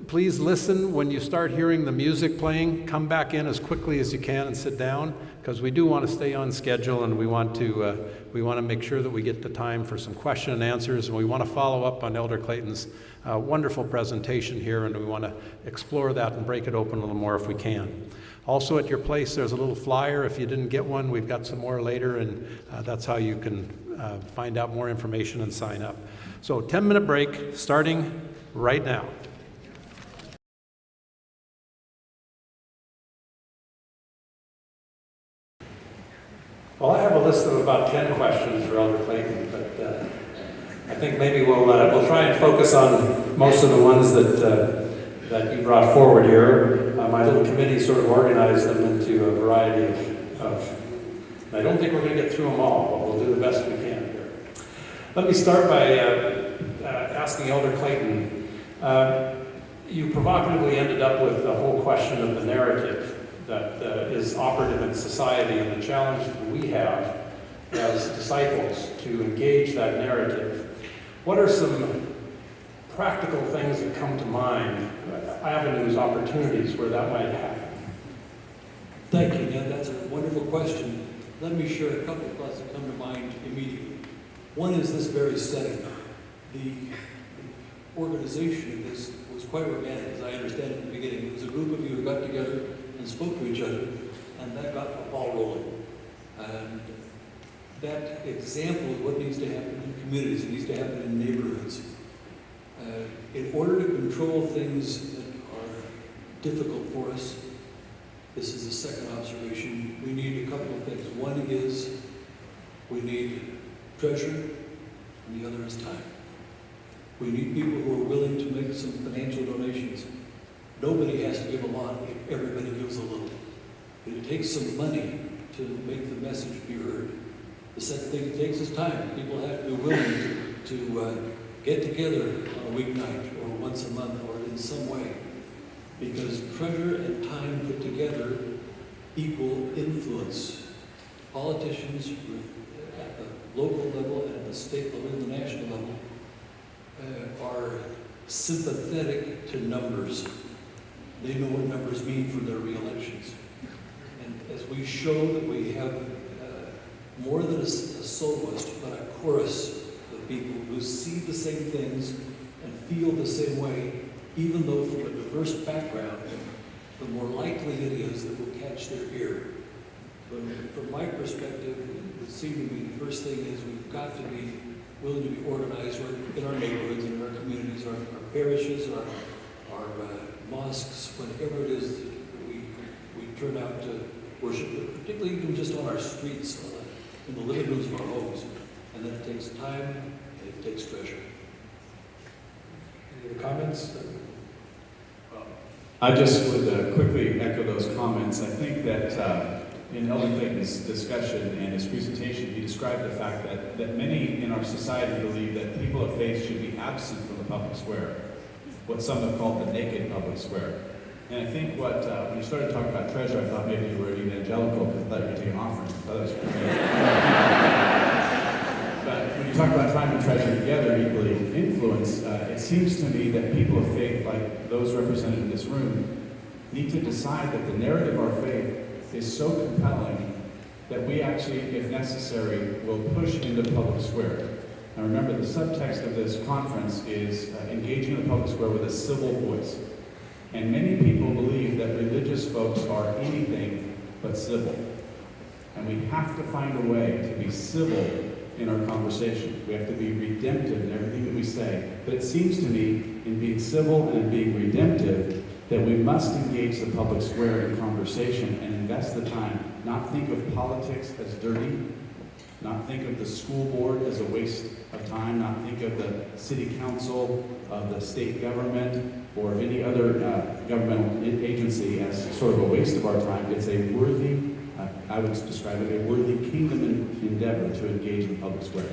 Please listen when you start hearing the music playing. Come back in as quickly as you can and sit down, because we do want to stay on schedule, and we want to make sure that we get the time for some question and answers, and we want to follow up on Elder Clayton's wonderful presentation here, and we want to explore that and break it open a little more if we can. Also at your place, there's a little flyer. If you didn't get one, we've got some more later, and that's how you can find out more information and sign up. So 10-minute break starting right now. Well, I have a list of about 10 questions for Elder Clayton, but I think maybe we'll try and focus on most of the ones that you brought forward here. My little committee sort of organized them into a variety of I don't think we're going to get through them all, but we'll do the best we can here. Let me start by asking Elder Clayton, you provocatively ended up with the whole question of the narrative that is operative in society, and the challenge that we have as disciples to engage that narrative. What are some practical things that come to mind, avenues, opportunities where that might happen? Thank you, Ned. That's a wonderful question. Let me share a couple of thoughts that come to mind immediately. One is this very setting. The organization of this was quite organic, as I understand it at the beginning. It was a group of you who got together and spoke to each other, and that got the ball rolling. And that example of what needs to happen in communities, it needs to happen in neighborhoods. In order to control things that are difficult for us, This is the second observation. We need a couple of things. One is we need treasure, and the other is time. We need people who are willing to make some financial donations. Nobody has to give a lot if everybody gives a little. But it takes some money to make the message be heard. The second thing it takes is time. People have to be willing to get together on a weeknight or once a month or in some way. Because treasure and time put together equal influence. Politicians at the local level and at the state level and the national level are sympathetic to numbers. They know what numbers mean for their re-elections. And as we show that we have more than a soloist, but a chorus of people who see the same things and feel the same way, even though from a diverse background, the more likely it is that we'll catch their ear. But from my perspective, it would seem to me the first thing is we've got to be willing to be organized in our neighborhoods and in our communities, our parishes, our mosques, whenever it is that we turn out to worship, but particularly even just on our streets, in the living rooms of our homes. And then it takes time and it takes treasure. Any other comments? I just would quickly echo those comments. I think that in Elder Clayton's discussion and his presentation, he described the fact that many in our society believe that people of faith should be absent from the public square, what some have called the naked public square. And I think when you started talking about treasure, I thought maybe you were evangelical because I thought you were taking offerings. I thought that was great. But when you talk about trying to treasure together equally influence, it seems to me that people of faith, like those represented in this room, need to decide that the narrative of our faith is so compelling that we actually, if necessary, will push into the public square. Now remember, the subtext of this conference is engaging the public square with a civil voice. And many people believe that religious folks are anything but civil. And we have to find a way to be civil in our conversation. We have to be redemptive in everything that we say. But it seems to me, in being civil and in being redemptive, that we must engage the public square in conversation and invest the time, not think of politics as dirty, not think of the school board as a waste of time, not think of the city council, of the state government, or of any other governmental agency as sort of a waste of our time. It's a worthy, I would describe it, a worthy kingdom endeavor to engage in the public square.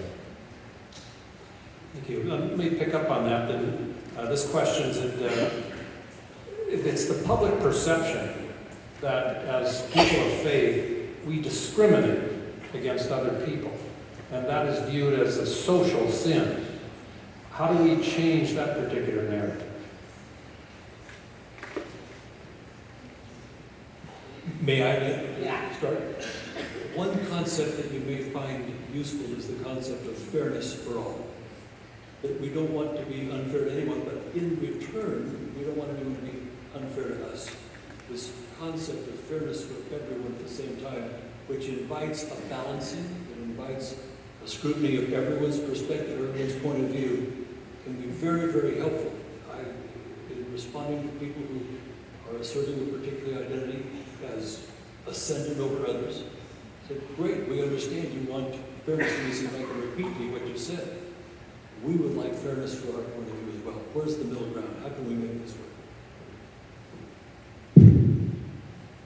Thank you. Let me pick up on that. This question is that it's the public perception that as people of faith, we discriminate against other people. And that is viewed as a social sin. How do we change that particular narrative? May I start? One concept that you may find useful is the concept of fairness for all. That we don't want to be unfair to anyone, but in return, we don't want anyone to be unfair to us. This concept of fairness for everyone at the same time, which invites a balancing, it invites a scrutiny of everyone's perspective, everyone's point of view, can be very, very helpful. In responding to people who are asserting a particular identity as ascendant over others, said, great, we understand you want fairness, and we see if I can repeat to you what you said. We would like fairness for our point of view as well. Where's the middle ground? How can we make this work?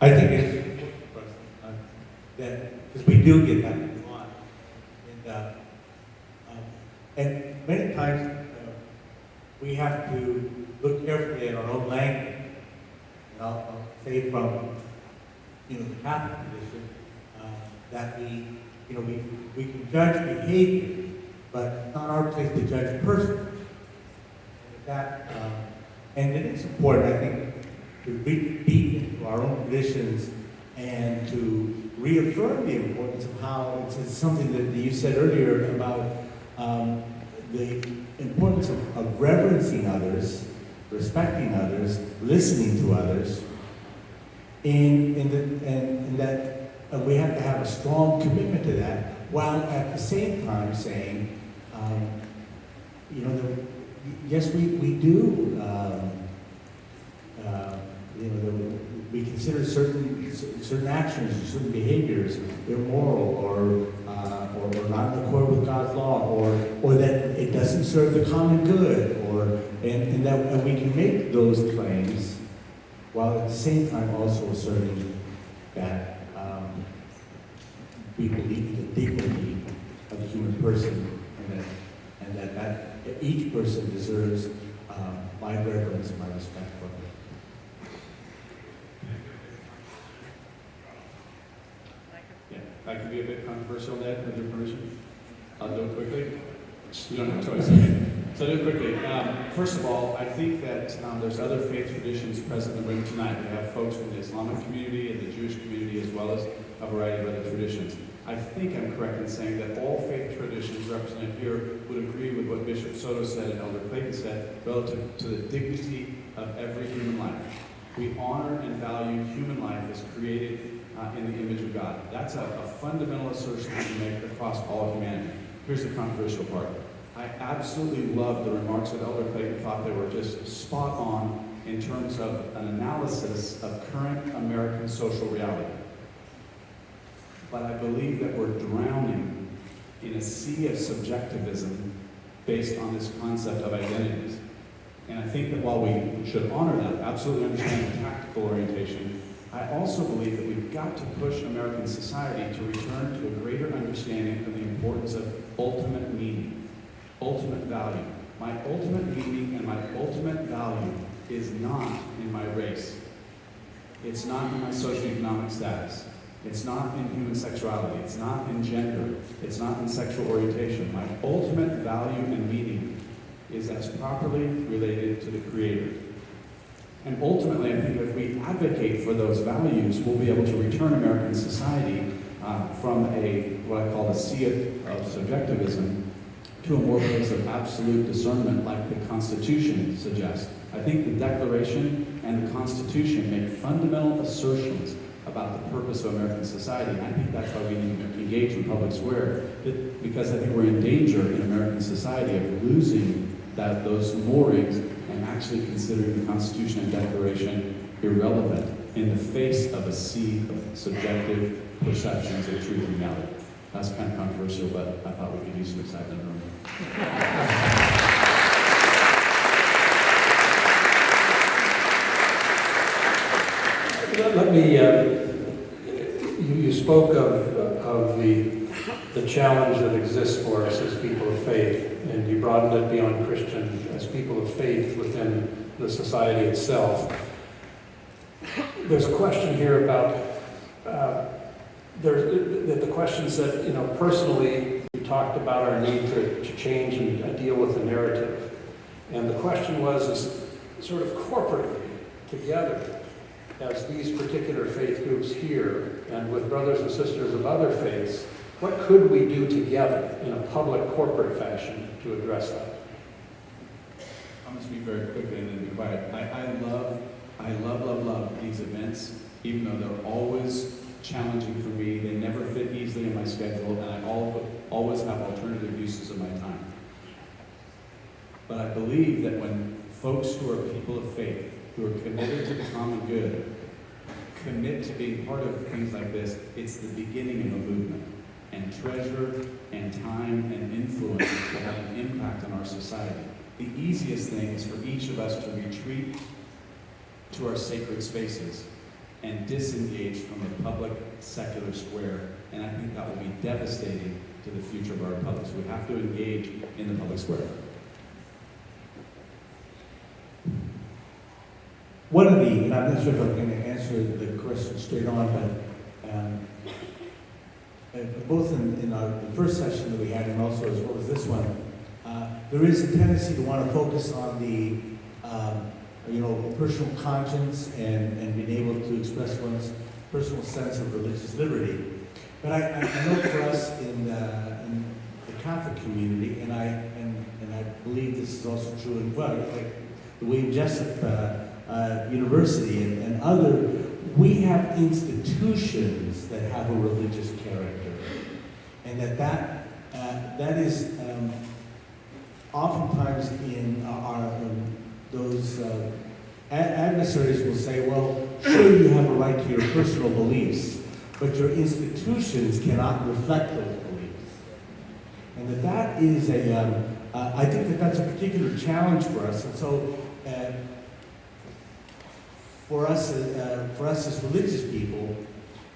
I think it's important for us that, because we do get that a lot. And many times we have to look carefully at our own language. And I'll say from the Catholic tradition that we can judge behavior, but it's not our place to judge a person. And it is important, I think, to reach deep into our own traditions and to reaffirm the importance of how it's something that you said earlier about the importance of reverencing others, respecting others, listening to others, and that we have to have a strong commitment to that, while at the same time saying, yes, we do. we consider certain actions or certain behaviors immoral or not in accord with God's law, or that it doesn't serve the common good, and we can make those claims while at the same time also asserting that we believe in the dignity of the human person, and that each person deserves my reverence and my respect for them. Yeah, I can be a bit controversial, Ned, with your permission. I'll do it quickly. You don't have a choice. Okay. So I'll do it quickly. First of all, I think that there's other faith traditions present in the room tonight. We have folks from the Islamic community and the Jewish community, as well as a variety of other traditions. I think I'm correct in saying that all faith traditions represented here would agree with what Bishop Soto said and Elder Clayton said relative to the dignity of every human life. We honor and value human life as created in the image of God. That's a fundamental assertion that we make across all humanity. Here's the controversial part. I absolutely love the remarks that Elder Clayton thought they were just spot on in terms of an analysis of current American social reality. But I believe that we're drowning in a sea of subjectivism based on this concept of identities. And I think that while we should honor that, absolutely understand the tactical orientation, I also believe that we've got to push American society to return to a greater understanding of the importance of ultimate meaning, ultimate value. My ultimate meaning and my ultimate value is not in my race. It's not in my socioeconomic status. It's not in human sexuality. It's not in gender. It's not in sexual orientation. My ultimate value and meaning is as properly related to the Creator. And ultimately, I think if we advocate for those values, we'll be able to return American society from what I call a sea of subjectivism to a more place of absolute discernment like the Constitution suggests. I think the Declaration and the Constitution make fundamental assertions about the purpose of American society. And I think that's why we need to engage in public square, because I think we're in danger in American society of losing those moorings and actually considering the Constitution and Declaration irrelevant in the face of a sea of subjective perceptions of truth and reality. That's kind of controversial, but I thought we could use some excitement in the room. Let me, you spoke of the challenge that exists for us as people of faith, and you broadened it beyond Christian, as people of faith within the society itself. There's a question here about, the question said, personally, we talked about our need to change and deal with the narrative. And the question is sort of corporately, together, as these particular faith groups here, and with brothers and sisters of other faiths, what could we do together in a public, corporate fashion to address that? I'm going to speak very quickly and then be quiet. I love these events, even though they're always challenging for me. They never fit easily in my schedule, and I always have alternative uses of my time. But I believe that when folks who are people of faith, who are committed to the common good, commit to being part of things like this, it's the beginning of a movement. And treasure and time and influence will have an impact on our society. The easiest thing is for each of us to retreat to our sacred spaces and disengage from the public secular square. And I think that will be devastating to the future of our republic. So we have to engage in the public square. One of and I'm not sure if I'm going to answer the question straight on, but both in the first session that we had and also as well as this one, there is a tendency to want to focus on the personal conscience and being able to express one's personal sense of religious liberty. But I know for us in the Catholic community, and I believe this is also true in like the Jessup University and other, we have institutions that have a religious character, and that is oftentimes in those adversaries will say, well, sure, you have a right to your personal beliefs, but your institutions cannot reflect those beliefs. And that is I think that that's a particular challenge for us. And so, for us as religious people,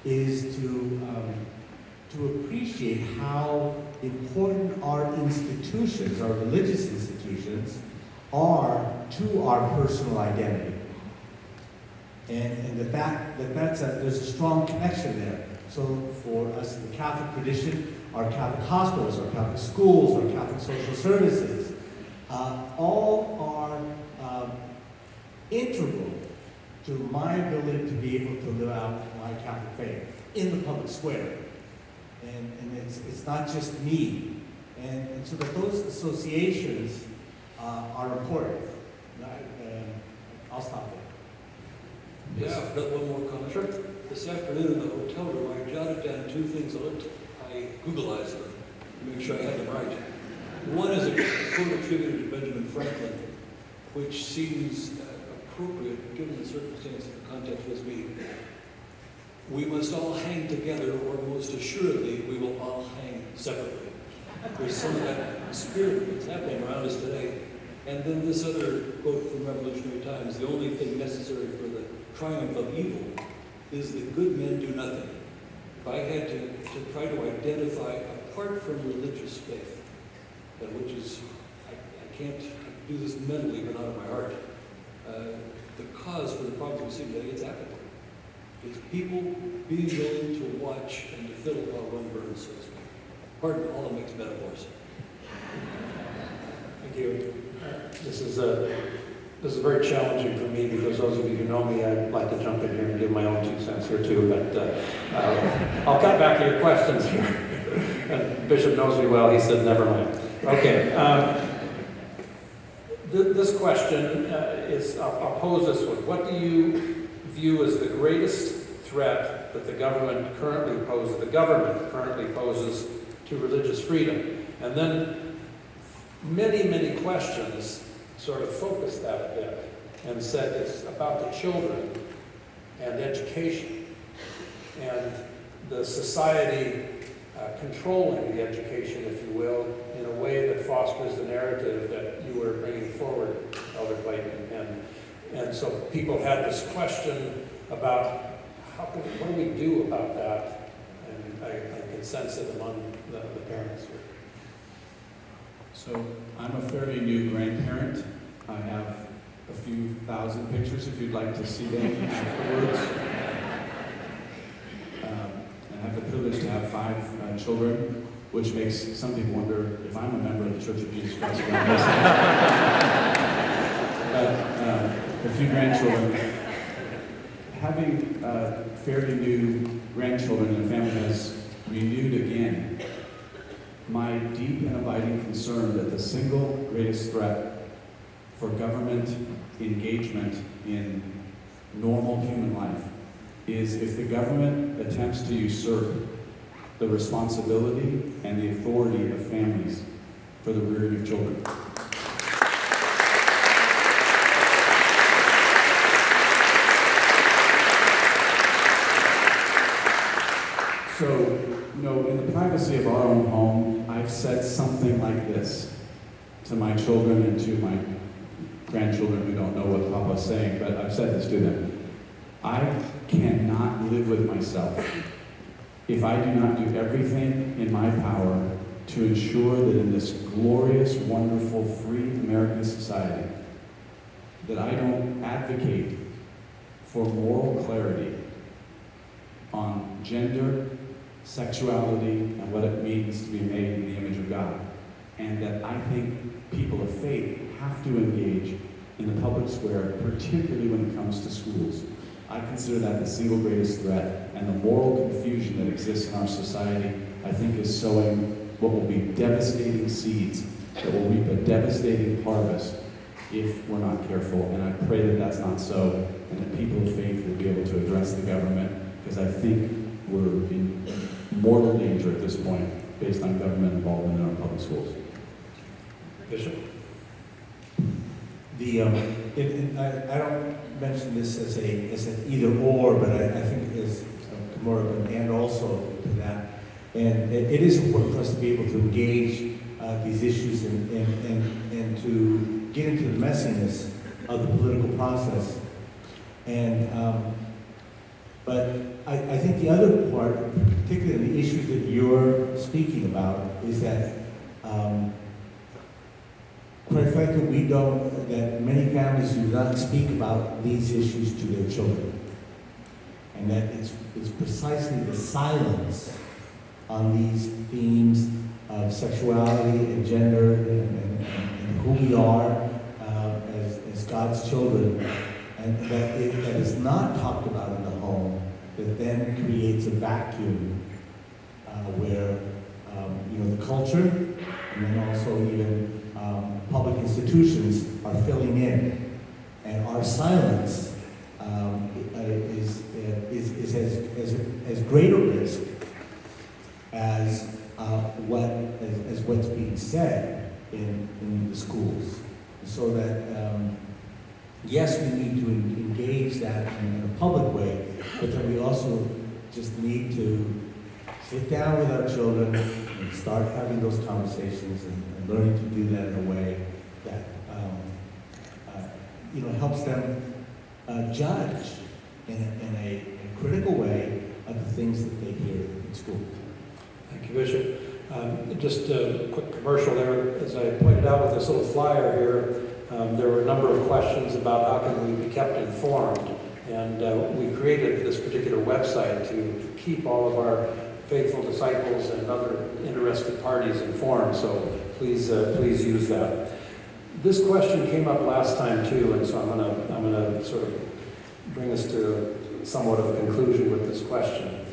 is to appreciate how important our institutions, our religious institutions, are to our personal identity. And there's a strong connection there. So for us in the Catholic tradition, our Catholic hospitals, our Catholic schools, our Catholic social services, all are integral to my ability to be able to live out my Catholic faith in the public square. And it's not just me. And so that those associations are important. I'll stop there. Yeah, I've got one more comment. Sure. This afternoon in the hotel room, I jotted down two things. I Googleized them to make sure I had them right. One is a quote attributed to Benjamin Franklin, which seems appropriate given the circumstance and the context was being. We must all hang together, or most assuredly, we will all hang separately. There's some of that spirit that's happening around us today. And then this other quote from Revolutionary Times, the only thing necessary for the triumph of evil is that good men do nothing. If I had to try to identify, apart from religious faith, which is, I can't do this mentally but not in my heart, the cause for the problem we see today, it's apathy. It's people being willing to watch and to fiddle while one burns, so to speak. Pardon all the mixed metaphors. Thank you. This is very challenging for me because those of you who know me, I'd like to jump in here and give my own 2 cents here too, but I'll cut back to your questions here. And Bishop knows me well, he said never mind. Okay, this question is, I'll pose this one. What do you view as the greatest threat that the government currently poses to religious freedom? And then many questions sort of focused that a bit and said it's about the children and education and the society controlling the education, if you will, in a way that fosters the narrative that you were bringing forward, Elder Clayton. And so people had this question about what do we do about that? And I can sense it among the parents here. So I'm a fairly new grandparent. I have a few thousand pictures if you'd like to see them afterwards. I have the privilege to have 5 children, which makes some people wonder if I'm a member of the Church of Jesus Christ. But a few grandchildren. Having fairly new grandchildren in the family has renewed again my deep and abiding concern that the single greatest threat for government engagement in normal human life is if the government attempts to usurp the responsibility and the authority of families for the rearing of children. So, in the privacy of our own home, I've said something like this to my children and to my grandchildren who don't know what Papa's saying, but I've said this to them. I cannot live with myself if I do not do everything in my power to ensure that in this glorious, wonderful, free American society, that I don't advocate for moral clarity on gender, sexuality, and what it means to be made in the image of God. And that I think people of faith have to engage in the public square, particularly when it comes to schools. I consider that the single greatest threat, and the moral confusion that exists in our society, I think is sowing what will be devastating seeds that will reap a devastating harvest if we're not careful. And I pray that that's not so, and that people of faith will be able to address the government, because I think we're in mortal danger at this point based on government involvement in our public schools. Bishop? The I don't mention this as an either or, but I think it's more of an and also to that. And it is important for us to be able to engage these issues and to get into the messiness of the political process. And but I think the other part, particularly the issues that you're speaking about, is that quite frankly, that many families do not speak about these issues to their children. And that it's precisely the silence on these themes of sexuality and gender and who we are as God's children, and that is not talked about in the home, that then creates a vacuum where the culture and then also even public institutions are filling in, and our silence is as great a risk as what's being said in the schools. So that yes, we need to engage that in a public way, but then we also just need to sit down with our children and start having those conversations and learning to do that in a way that helps them judge in a critical way of the things that they hear in school. Thank you, Bishop. Just a quick commercial there. As I pointed out with this little flyer here, there were a number of questions about how can we be kept informed. And we created this particular website to keep all of our faithful disciples and other interested parties informed. So please use that. This question came up last time too, and so I'm gonna sort of bring us to somewhat of a conclusion with this question.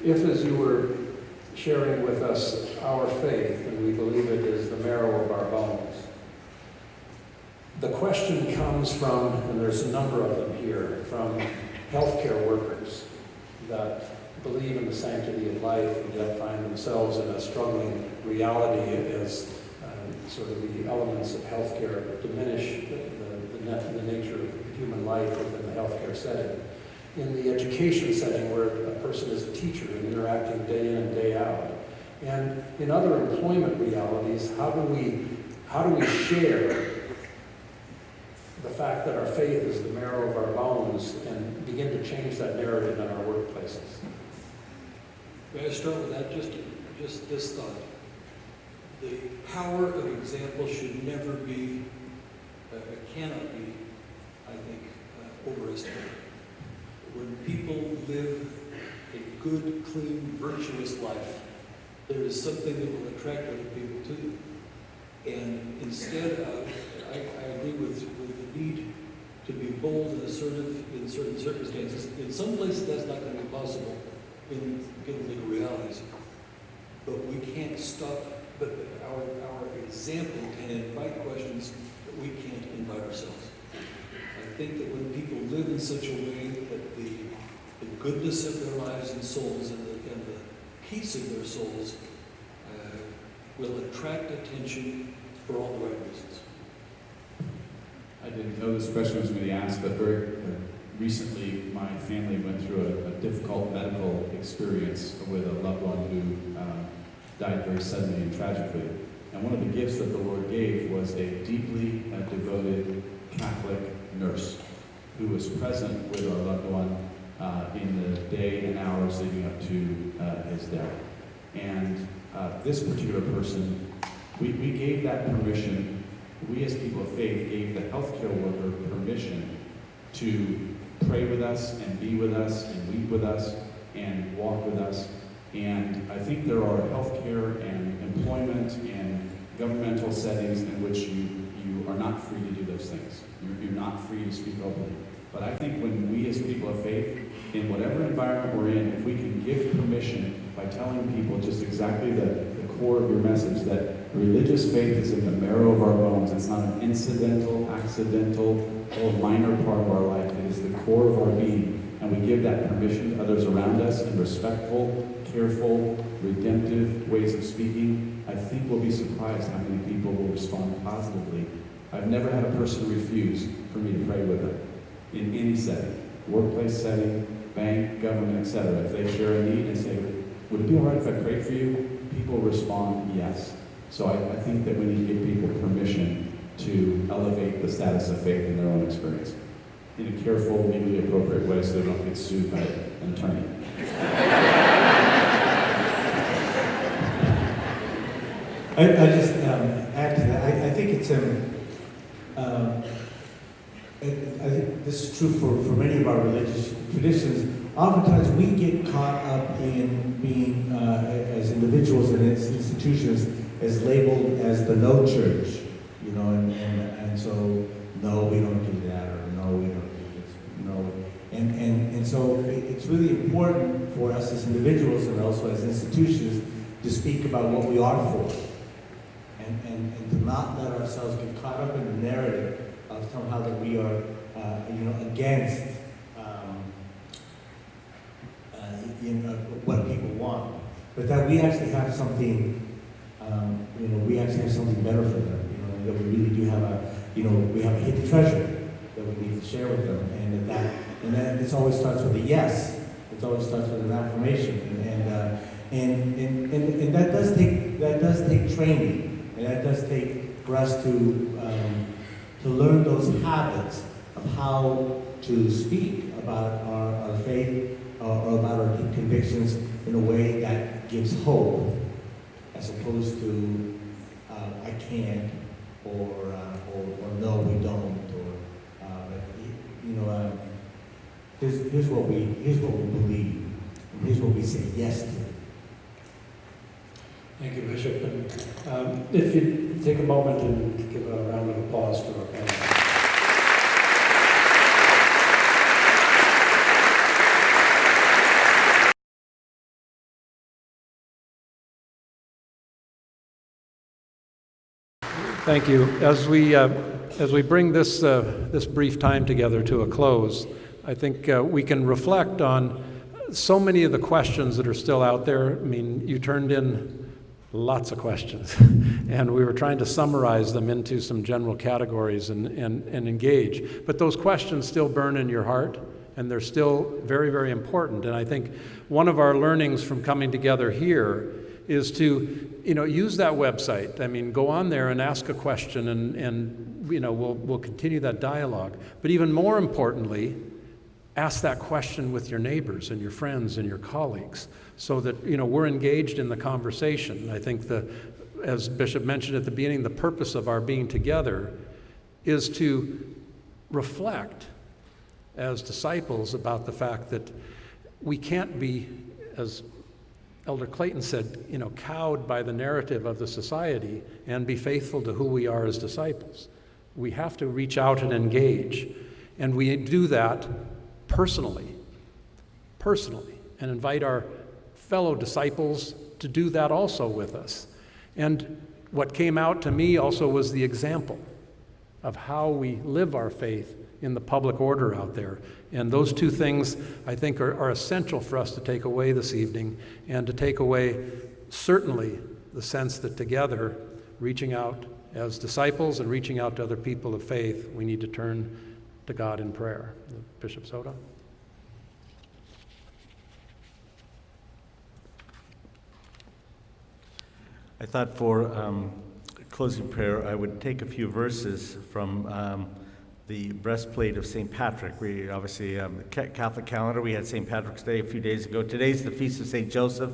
If, as you were sharing with us our faith, and we believe it is the marrow of our bones, the question comes from, and there's a number of them here, from healthcare workers that believe in the sanctity of life and yet find themselves in a struggling reality as sort of the elements of healthcare diminish the nature of human life within the healthcare setting. In the education setting, where a person is a teacher and interacting day in and day out, and in other employment realities, how do we share the fact that our faith is the marrow of our bones and begin to change that narrative in our workplaces? May I start with that? Just this thought. The power of example should never be, cannot be, I think, overestimated. When people live a good, clean, virtuous life, there is something that will attract other people to you. And instead of, I agree with the need to be bold and assertive in certain circumstances. In some places that's not going to be possible given legal realities. But we can't stop, but our example can invite questions that we can't invite ourselves. I think that when people live in such a way that the goodness of their lives and souls and the peace of their souls will attract attention for all the right reasons. I didn't know this question was going to be asked, but very recently my family went through a difficult medical experience with a loved one who died very suddenly and tragically. And one of the gifts that the Lord gave was a deeply devoted Catholic nurse who was present with our loved one in the day and hours leading up to his death. And this particular person, we gave that permission. We as people of faith gave the healthcare worker permission to pray with us and be with us and weep with us and walk with us. And I think there are healthcare and employment and governmental settings in which you are not free to do those things. You're not free to speak openly. But I think when we as people of faith, in whatever environment we're in, if we can give permission by telling people just exactly the core of your message, that religious faith is in the marrow of our bones. It's not an incidental, accidental, or minor part of our life. It is the core of our being. And we give that permission to others around us in respectful, careful, redemptive ways of speaking. I think we'll be surprised how many people will respond positively I've never had a person refuse for me to pray with them in any setting, workplace setting, bank, government, etc. If they share a need and say, would it be all right if I prayed for you? People respond yes. So I think that we need to give people permission to elevate the status of faith in their own experience in a careful, legally appropriate way so they don't get sued by an attorney. I just add to that. I think it's I think this is true for many of our religious traditions. Oftentimes we get caught up in being, as individuals and as institutions, as labeled as the no church, you know, and so no, we don't do that, or no, we don't do this, no, and so it's really important for us as individuals and also as institutions to speak about what we are for. And to not let ourselves get caught up in the narrative of somehow that we are, against, what people want, but that we actually have something, we actually have something better for them. That we really do have we have a hidden treasure that we need to share with them, and that it always starts with a yes. It always starts with an affirmation, and that does take training. And that does take for us to learn those habits of how to speak about our faith or about our deep convictions in a way that gives hope, as opposed to I can't or no, we don't, here's what we believe, and here's what we say yes to. Thank you, Bishop. And if you take a moment and give a round of applause for our panel. Thank you. As we bring this brief time together to a close, I think we can reflect on so many of the questions that are still out there. I mean, you turned in lots of questions, and we were trying to summarize them into some general categories and engage. But those questions still burn in your heart, and they're still very, very important. And I think one of our learnings from coming together here is to, use that website. I mean, go on there and ask a question, and we'll continue that dialogue. But even more importantly, ask that question with your neighbors and your friends and your colleagues, so that we're engaged in the conversation. I think as Bishop mentioned at the beginning, the purpose of our being together is to reflect as disciples about the fact that we can't be, as Elder Clayton said, cowed by the narrative of the society and be faithful to who we are as disciples. We have to reach out and engage, and we do that personally, and invite our fellow disciples to do that also with us. And what came out to me also was the example of how we live our faith in the public order out there. And those two things, I think, are essential for us to take away this evening, and to take away certainly the sense that together, reaching out as disciples and reaching out to other people of faith, we need to turn to God in prayer. Bishop Soto. I thought for closing prayer, I would take a few verses from the breastplate of St. Patrick. We obviously, Catholic calendar, we had St. Patrick's Day a few days ago. Today's the Feast of St. Joseph.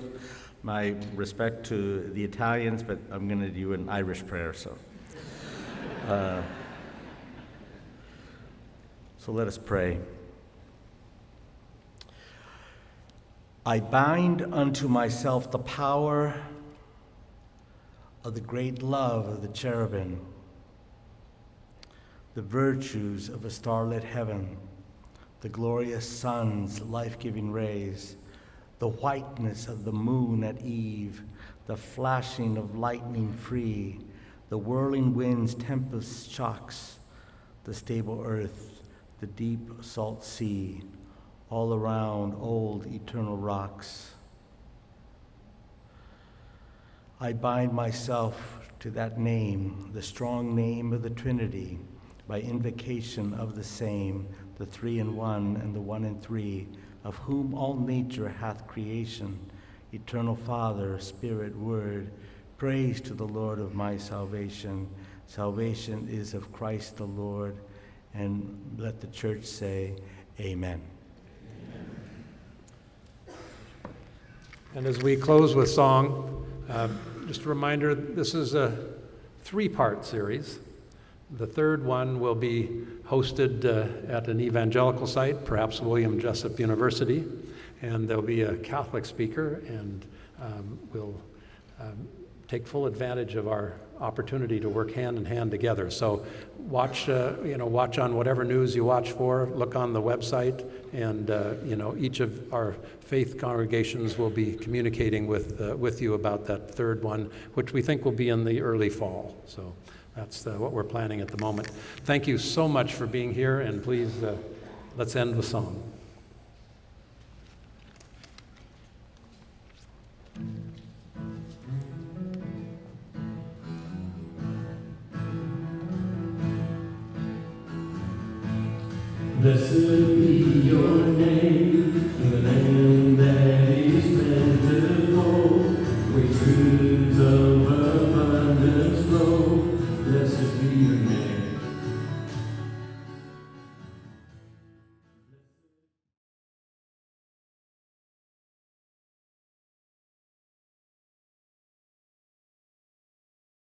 My respect to the Italians, but I'm going to do an Irish prayer, so. So let us pray. I bind unto myself the power of the great love of the cherubim, the virtues of a starlit heaven, the glorious sun's life-giving rays, the whiteness of the moon at eve, the flashing of lightning free, the whirling wind's tempest shocks, the stable earth, the deep salt sea, all around old eternal rocks. I bind myself to that name, the strong name of the Trinity, by invocation of the same, the three in one and the one in three, of whom all nature hath creation, eternal Father, Spirit, Word, praise to the Lord of my salvation. Salvation is of Christ the Lord. And let the church say, Amen. And as we close with song, just a reminder, this is a 3-part series. The third one will be hosted at an evangelical site, perhaps Jessup University, and there'll be a Catholic speaker, and we'll take full advantage of our opportunity to work hand in hand together. So watch on whatever news you watch for, look on the website, and each of our faith congregations will be communicating with you about that third one, which we think will be in the early fall. So that's what we're planning at the moment. Thank you so much for being here, and please, let's end with song. Blessed be your name in the land